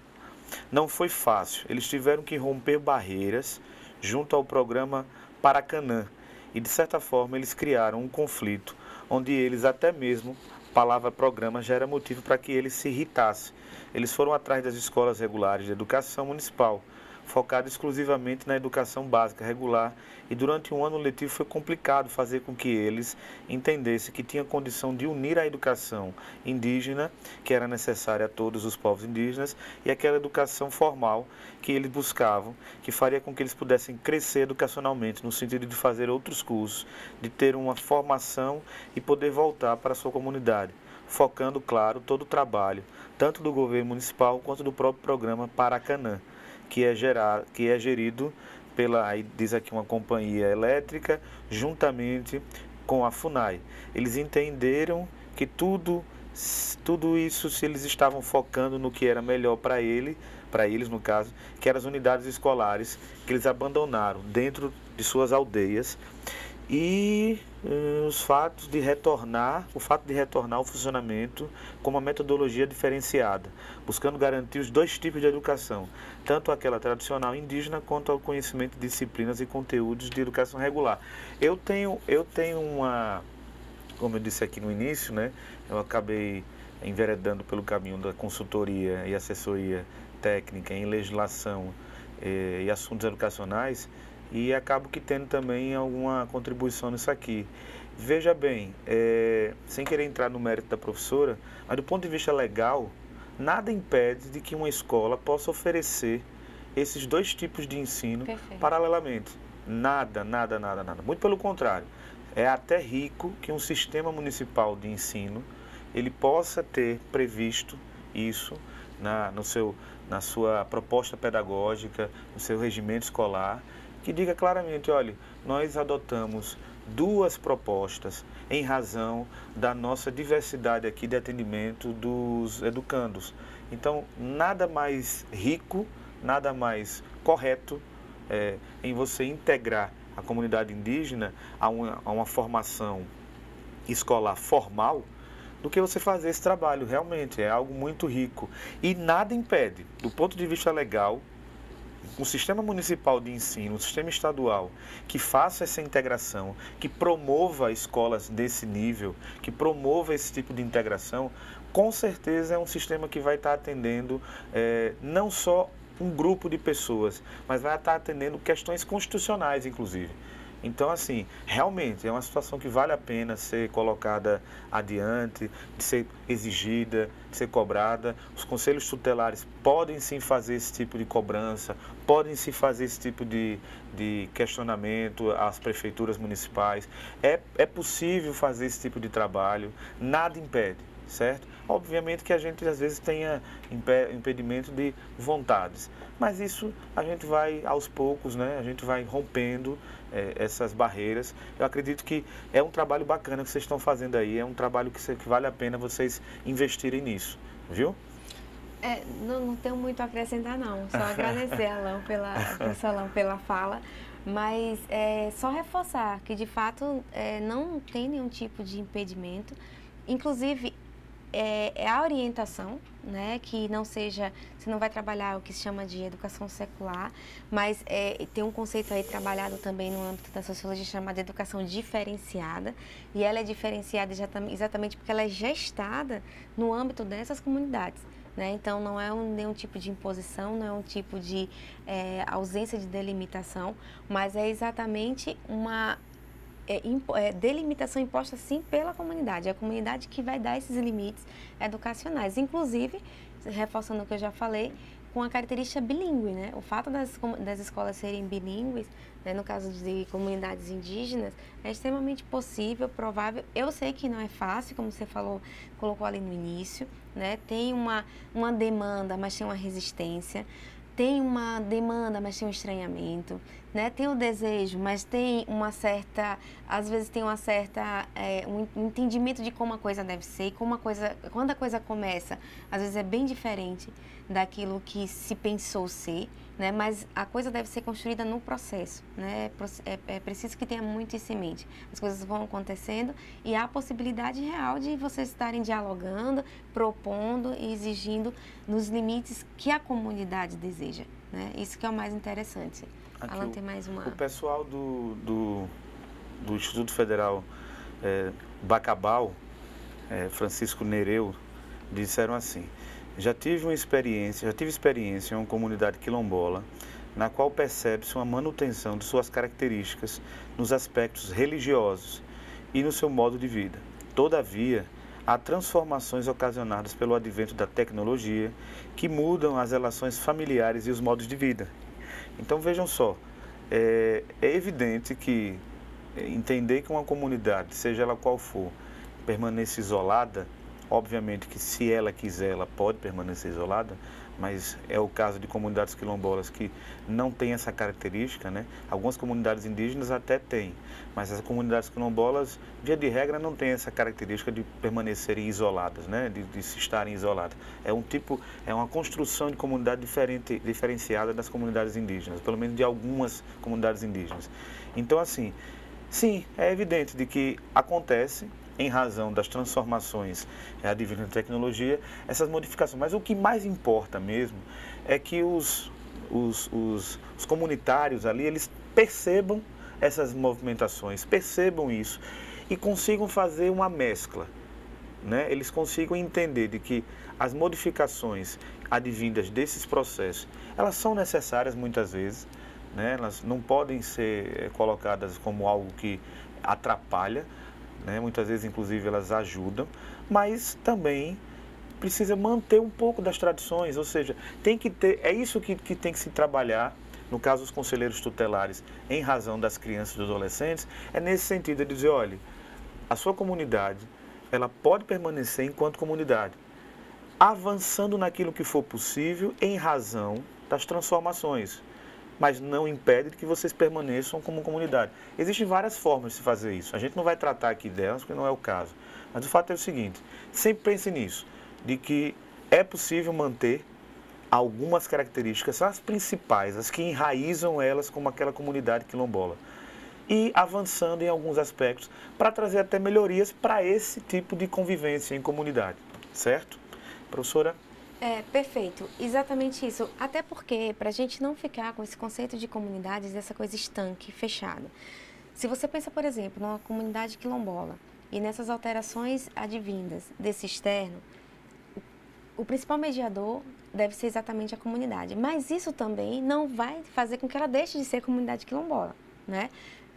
não foi fácil. Eles tiveram que romper barreiras junto ao programa Paracanã, e de certa forma eles criaram um conflito onde eles até mesmo, a palavra programa já era motivo para que eles se irritassem. Eles foram atrás das escolas regulares de educação municipal, focado exclusivamente na educação básica regular, e durante um ano letivo foi complicado fazer com que eles entendessem que tinha condição de unir a educação indígena, que era necessária a todos os povos indígenas, e aquela educação formal que eles buscavam, que faria com que eles pudessem crescer educacionalmente, no sentido de fazer outros cursos, de ter uma formação e poder voltar para a sua comunidade, focando, claro, todo o trabalho, tanto do governo municipal quanto do próprio programa Paracanã, que é gerido pela, aí diz aqui, uma companhia elétrica, juntamente com a FUNAI. Eles entenderam que tudo isso, se eles estavam focando no que era melhor para eles no caso, que eram as unidades escolares que eles abandonaram dentro de suas aldeias, e o fato de retornar ao funcionamento com uma metodologia diferenciada, buscando garantir os dois tipos de educação, tanto aquela tradicional indígena quanto ao conhecimento de disciplinas e conteúdos de educação regular. Eu tenho uma, como eu disse aqui no início, né, eu acabei enveredando pelo caminho da consultoria e assessoria técnica em legislação e assuntos educacionais, e acabo que tendo também alguma contribuição nisso aqui. Veja bem, sem querer entrar no mérito da professora, mas do ponto de vista legal, nada impede de que uma escola possa oferecer esses dois tipos de ensino paralelamente. Nada. Muito pelo contrário, é até rico que um sistema municipal de ensino ele possa ter previsto isso na sua proposta pedagógica, no seu regimento escolar, que diga claramente, olha, nós adotamos duas propostas em razão da nossa diversidade aqui de atendimento dos educandos. Então, nada mais rico, nada mais correto em você integrar a comunidade indígena a uma formação escolar formal, do que você fazer esse trabalho. Realmente é algo muito rico. E nada impede, do ponto de vista legal, um sistema municipal de ensino, um sistema estadual, que faça essa integração, que promova escolas desse nível, que promova esse tipo de integração, com certeza é um sistema que vai estar atendendo não só um grupo de pessoas, mas vai estar atendendo questões constitucionais, inclusive. Então, assim, realmente é uma situação que vale a pena ser colocada adiante, de ser exigida, de ser cobrada. Os conselhos tutelares podem sim fazer esse tipo de cobrança, podem sim fazer esse tipo de questionamento às prefeituras municipais. É possível fazer esse tipo de trabalho, nada impede, certo? Obviamente que a gente às vezes tenha impedimento de vontades, mas isso a gente vai aos poucos, né? A gente vai rompendo essas barreiras. Eu acredito que é um trabalho bacana que vocês estão fazendo aí, é um trabalho que vale a pena vocês investirem nisso, viu? Não tenho muito a acrescentar não, só agradecer professor Alain pela fala, mas só reforçar que de fato não tem nenhum tipo de impedimento, inclusive a orientação, né, que não seja, você não vai trabalhar o que se chama de educação secular, mas tem um conceito aí trabalhado também no âmbito da sociologia chamado educação diferenciada, e ela é diferenciada exatamente porque ela é gestada no âmbito dessas comunidades. Né? Então, não é nenhum tipo de imposição, não é um tipo de ausência de delimitação, mas é exatamente uma delimitação imposta sim pela comunidade. É a comunidade que vai dar esses limites educacionais. Inclusive, reforçando o que eu já falei, com a característica bilíngue, né? O fato das escolas serem bilíngues, né, no caso de comunidades indígenas, é extremamente possível, provável. Eu sei que não é fácil, como você colocou ali no início, né? Tem uma demanda, mas tem uma resistência. Tem uma demanda, mas tem um estranhamento, né? Tem o desejo, mas tem uma certa, às vezes tem uma certa, um entendimento de como a coisa deve ser, e quando a coisa começa, às vezes é bem diferente daquilo que se pensou ser, né? Mas a coisa deve ser construída no processo, né? É preciso que tenha muito isso em mente. As coisas vão acontecendo e há a possibilidade real de vocês estarem dialogando, propondo e exigindo nos limites que a comunidade deseja, né? Isso que é o mais interessante. Aqui Alan, tem mais uma... O pessoal do Instituto Federal Bacabal, Francisco Nereu, disseram assim: já tive experiência em uma comunidade quilombola, na qual percebe-se uma manutenção de suas características nos aspectos religiosos e no seu modo de vida. Todavia, há transformações ocasionadas pelo advento da tecnologia que mudam as relações familiares e os modos de vida. Então vejam só, é evidente que entender que uma comunidade, seja ela qual for, permaneça isolada, obviamente que se ela quiser, ela pode permanecer isolada, mas é o caso de comunidades quilombolas que não têm essa característica, né? Algumas comunidades indígenas até têm, mas as comunidades quilombolas, via de regra, não têm essa característica de permanecerem isoladas, né? De se estarem isoladas. É uma construção de comunidade diferenciada das comunidades indígenas, pelo menos de algumas comunidades indígenas. Então, assim, sim, é evidente de que acontece, em razão das transformações advindas da tecnologia, essas modificações. Mas o que mais importa mesmo é que os comunitários ali, eles percebam essas movimentações, percebam isso e consigam fazer uma mescla, né? Eles consigam entender de que as modificações advindas desses processos, elas são necessárias muitas vezes, né? Elas não podem ser colocadas como algo que atrapalha, né? Muitas vezes, inclusive, elas ajudam, mas também precisa manter um pouco das tradições, ou seja, tem que ter, é isso que tem que se trabalhar, no caso dos conselheiros tutelares, em razão das crianças e dos adolescentes, é nesse sentido de dizer, olha, a sua comunidade, ela pode permanecer enquanto comunidade, avançando naquilo que for possível em razão das transformações, mas não impede que vocês permaneçam como comunidade. Existem várias formas de se fazer isso. A gente não vai tratar aqui delas, porque não é o caso. Mas o fato é o seguinte, sempre pense nisso, de que é possível manter algumas características, as principais, as que enraizam elas como aquela comunidade quilombola. E avançando em alguns aspectos, para trazer até melhorias para esse tipo de convivência em comunidade. Certo? Professora? Perfeito, exatamente isso. Até porque, para a gente não ficar com esse conceito de comunidades, essa coisa estanque, fechada. Se você pensa, por exemplo, numa comunidade quilombola e nessas alterações advindas desse externo, o principal mediador deve ser exatamente a comunidade. Mas isso também não vai fazer com que ela deixe de ser comunidade quilombola, né?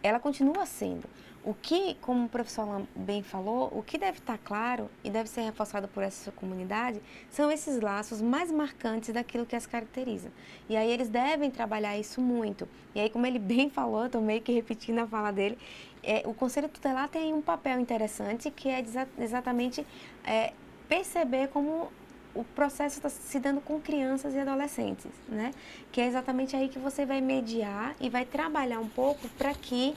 ela continua sendo. O que, como o professor Alain bem falou, o que deve estar claro e deve ser reforçado por essa comunidade são esses laços mais marcantes daquilo que as caracteriza. E aí eles devem trabalhar isso muito. E aí, como ele bem falou, estou meio que repetindo a fala dele, o Conselho Tutelar tem um papel interessante que é exatamente perceber como o processo está se dando com crianças e adolescentes, né? Que é exatamente aí que você vai mediar e vai trabalhar um pouco para que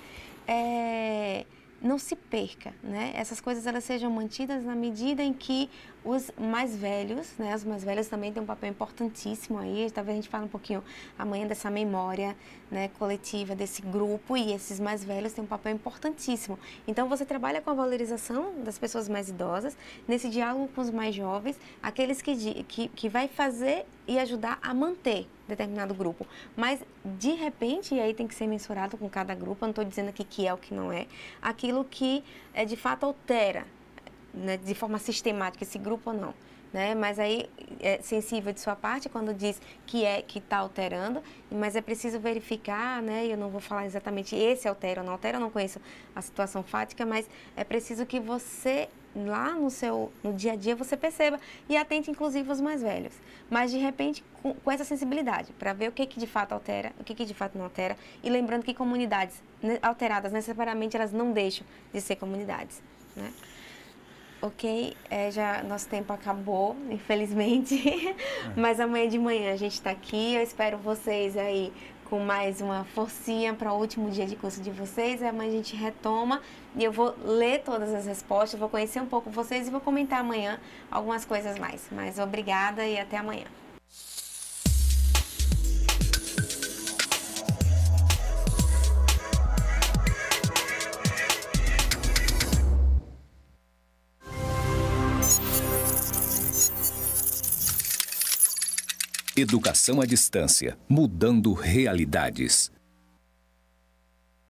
não se perca, né? Essas coisas elas sejam mantidas na medida em que os mais velhos, né? Os mais velhos também têm um papel importantíssimo aí. Talvez a gente fale um pouquinho amanhã dessa memória, né, coletiva desse grupo, e esses mais velhos têm um papel importantíssimo. Então você trabalha com a valorização das pessoas mais idosas, nesse diálogo com os mais jovens, aqueles que vai fazer e ajudar a manter determinado grupo. Mas, de repente, e aí tem que ser mensurado com cada grupo, eu não estou dizendo aqui que é o que não é, aquilo que de fato altera, né, de forma sistemática esse grupo ou não. Né? Mas aí é sensível de sua parte quando diz que está alterando, mas é preciso verificar, né? Eu não vou falar exatamente esse altera ou não altera, eu não conheço a situação fática, mas é preciso que você, lá no dia a dia, você perceba e atente inclusive os mais velhos. Mas de repente com essa sensibilidade, para ver o que de fato altera, o que de fato não altera, e lembrando que comunidades alteradas necessariamente elas não deixam de ser comunidades, né? Ok, já nosso tempo acabou, infelizmente, mas amanhã de manhã a gente está aqui. Eu espero vocês aí com mais uma forcinha para o último dia de curso de vocês. Amanhã a gente retoma e eu vou ler todas as respostas, vou conhecer um pouco vocês e vou comentar amanhã algumas coisas mais. Mas obrigada e até amanhã. Educação à distância, mudando realidades.